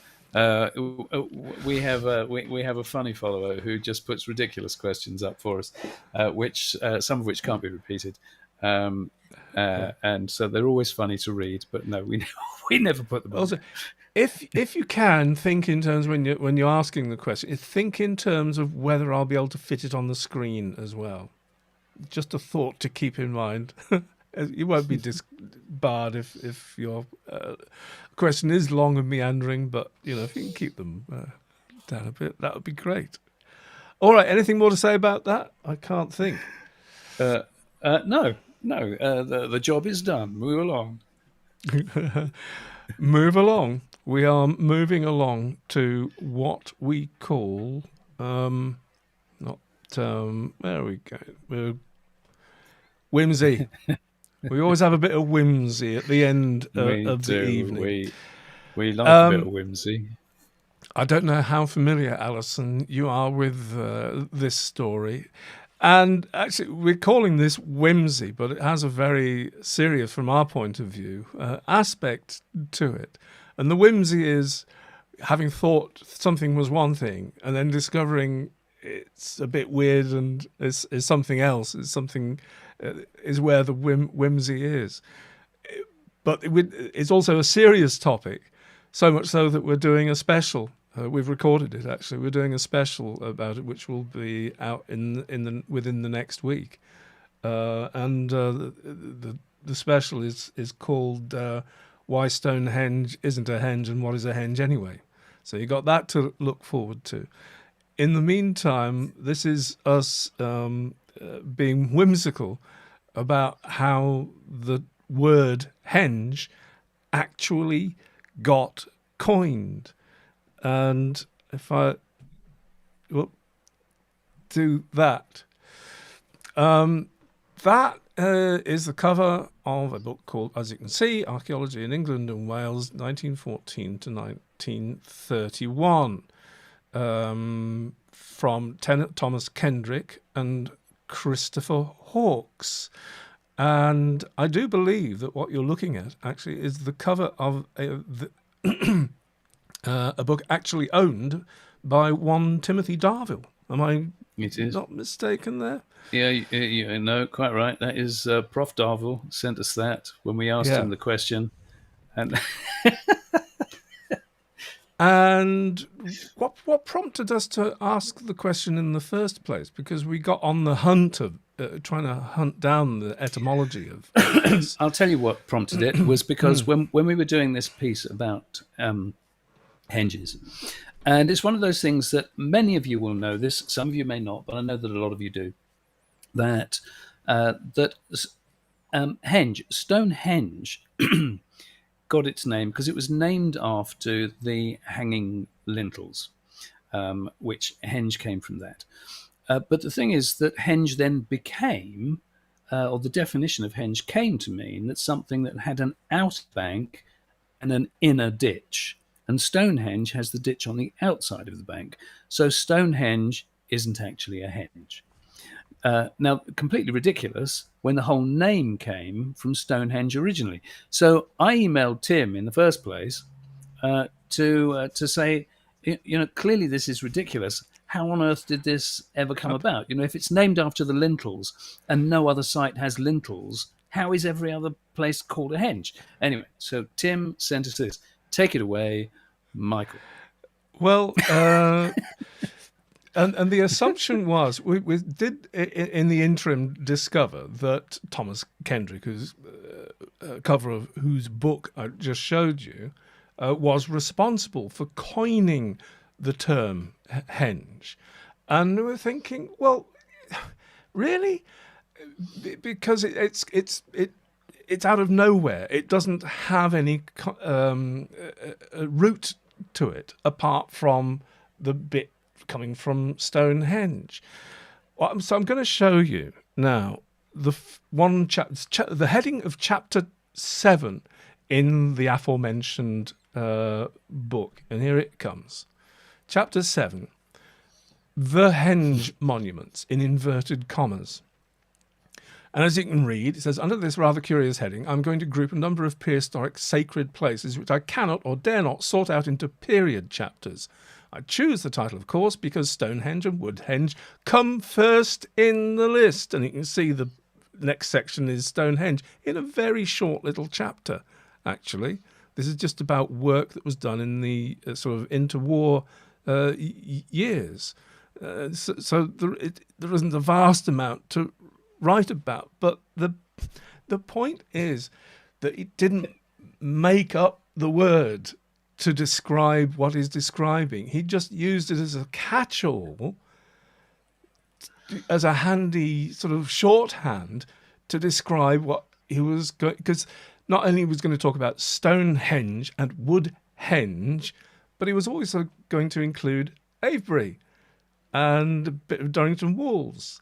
We have a funny follower who just puts ridiculous questions up for us, which some of which can't be repeated, and so they're always funny to read. But no, we never put them. Also, if you can think in terms when you're asking the question, think in terms of whether I'll be able to fit it on the screen as well. Just a thought to keep in mind. You won't be disbarred if your question is long and meandering, but if you can keep them down a bit. That would be great. All right. Anything more to say about that? I can't think. No. The job is done. Move along. Move along. We are moving along to what we call there we go. Whimsy. We always have a bit of whimsy at the end of the evening. We like a bit of whimsy. I don't know how familiar, Alison, you are with this story. And actually, we're calling this whimsy, but it has a very serious, from our point of view, aspect to it. And the whimsy is having thought something was one thing and then discovering it's a bit weird and is something else. It's something is where the whimsy is. But it's also a serious topic, so much so that we're doing a special. We've recorded it, actually. We're doing a special about it, which will be out within the next week. And the special is called Why Stonehenge Isn't a Henge and What is a Henge Anyway. So you got that to look forward to. In the meantime, this is us being whimsical about how the word henge actually got coined. And if I do that, that is the cover of a book called, as you can see, Archaeology in England and Wales, 1914 to 1931, from Thomas Kendrick and Christopher Hawkes. And I do believe that what you're looking at actually is the cover of a book actually owned by one Timothy Darvill. Am I not mistaken there? Yeah, no, quite right. That is Prof. Darvill sent us that when we asked him the question. And and what prompted us to ask the question in the first place? Because we got on the hunt of trying to hunt down the etymology of this. I'll tell you what prompted it was because when we were doing this piece about henges, and it's one of those things that many of you will know this, some of you may not, but I know that a lot of you do, that henge, Stonehenge, got its name because it was named after the hanging lintels, which henge came from that. But the thing is that henge then became, or the definition of henge came to mean that something that had an outer bank and an inner ditch. And Stonehenge has the ditch on the outside of the bank. So Stonehenge isn't actually a henge. Now, completely ridiculous when the whole name came from Stonehenge originally. So I emailed Tim in the first place to say, clearly this is ridiculous. How on earth did this ever come about? If it's named after the lintels and no other site has lintels, how is every other place called a henge? Anyway, so Tim sent us this. Take it away, Michael. Well, and the assumption was, we did in the interim discover that Thomas Kendrick, whose cover of whose book I just showed you, was responsible for coining the term henge. And we were thinking, well, really? Because it's out of nowhere. It doesn't have any root to it apart from the bit coming from Stonehenge. So I'm going to show you now the heading of chapter 7 in the aforementioned book, and here it comes. Chapter 7, The Henge Monuments, in inverted commas. And as you can read, it says, under this rather curious heading, I'm going to group a number of prehistoric sacred places which I cannot or dare not sort out into period chapters. I choose the title, of course, because Stonehenge and Woodhenge come first in the list. And you can see the next section is Stonehenge in a very short little chapter, actually. This is just about work that was done in the sort of interwar years. So there isn't a vast amount to write about, but the point is that it didn't make up the word to describe what he's describing. He just used it as a catch-all, as a handy sort of shorthand to describe what he was going, because not only was going to talk about Stonehenge and Woodhenge, but he was also going to include Avebury and a bit of Dorrington Walls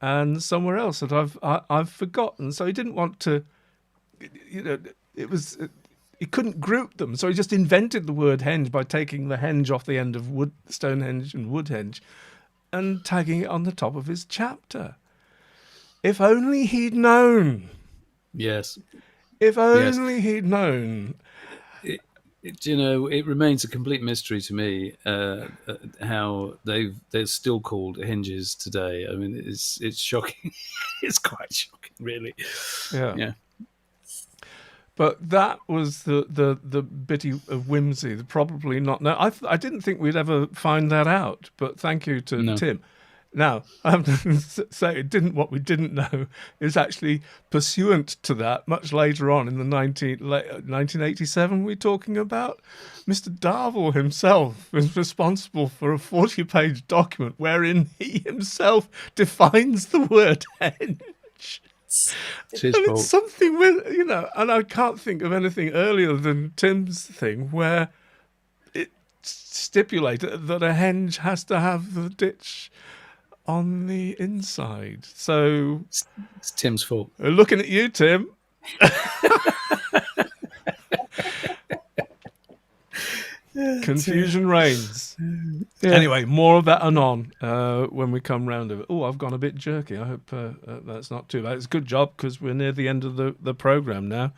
and somewhere else that I've forgotten. So he didn't want to, he couldn't group them, so he just invented the word henge by taking the henge off the end of Stonehenge and Woodhenge and tagging it on the top of his chapter. If only he'd known. Yes. If only he'd known. It remains a complete mystery to me how they're still called henges today. I mean, it's shocking. It's quite shocking, really. Yeah. But that was the bit of whimsy. Probably not. No, I didn't think we'd ever find that out. But thank you to Tim. Now, I have to say, what we didn't know is actually pursuant to that, much later on in the 1987 we're talking about, Mr. Darvall himself was responsible for a 40-page document wherein he himself defines the word henge. It's his fault. It's something with, and I can't think of anything earlier than Tim's thing where it stipulated that a henge has to have the ditch on the inside. So it's Tim's fault. Looking at you, Tim. Confusion reigns. Yeah. Anyway, more of that anon when we come round of it. Oh, I've gone a bit jerky. I hope that's not too bad. It's a good job because we're near the end of the programme now.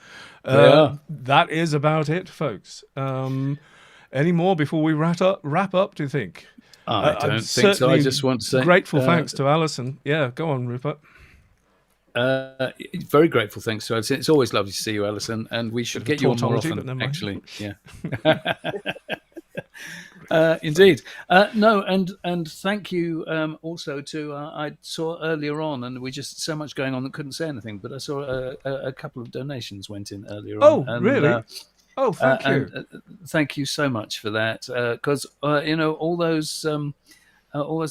That is about it, folks. Any more before we wrap up, do you think? I don't think so. I just want to say grateful thanks to Alison. Yeah, go on, Rupert. Very grateful thanks to Alison. It's always lovely to see you, Alison, and we should get you on more often, actually. Yeah. Indeed. And thank you also to, I saw earlier on, and we just so much going on that couldn't say anything, but I saw a couple of donations went in earlier on. Oh, really? Thank you. And, thank you so much for that, because all those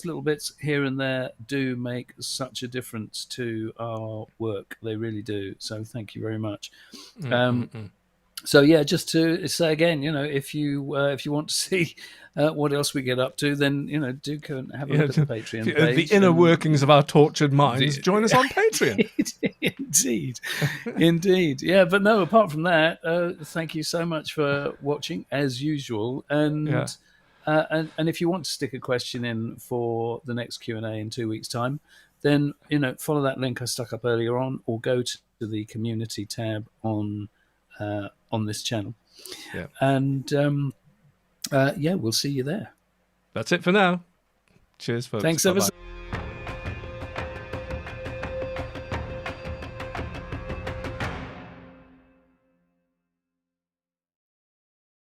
little bits here and there do make such a difference to our work. They really do. So thank you very much. So yeah, just to say again, if you want to see what else we get up to, then do go and have a look at the Patreon page. The inner workings of our tortured minds. Join us on Patreon. Indeed. Yeah, but no. Apart from that, thank you so much for watching as usual. And if you want to stick a question in for the next Q&A in 2 weeks' time, then follow that link I stuck up earlier on, or go to the community tab on this channel. Yeah. And we'll see you there. That's it for now. Cheers, folks. Thanks ever so much.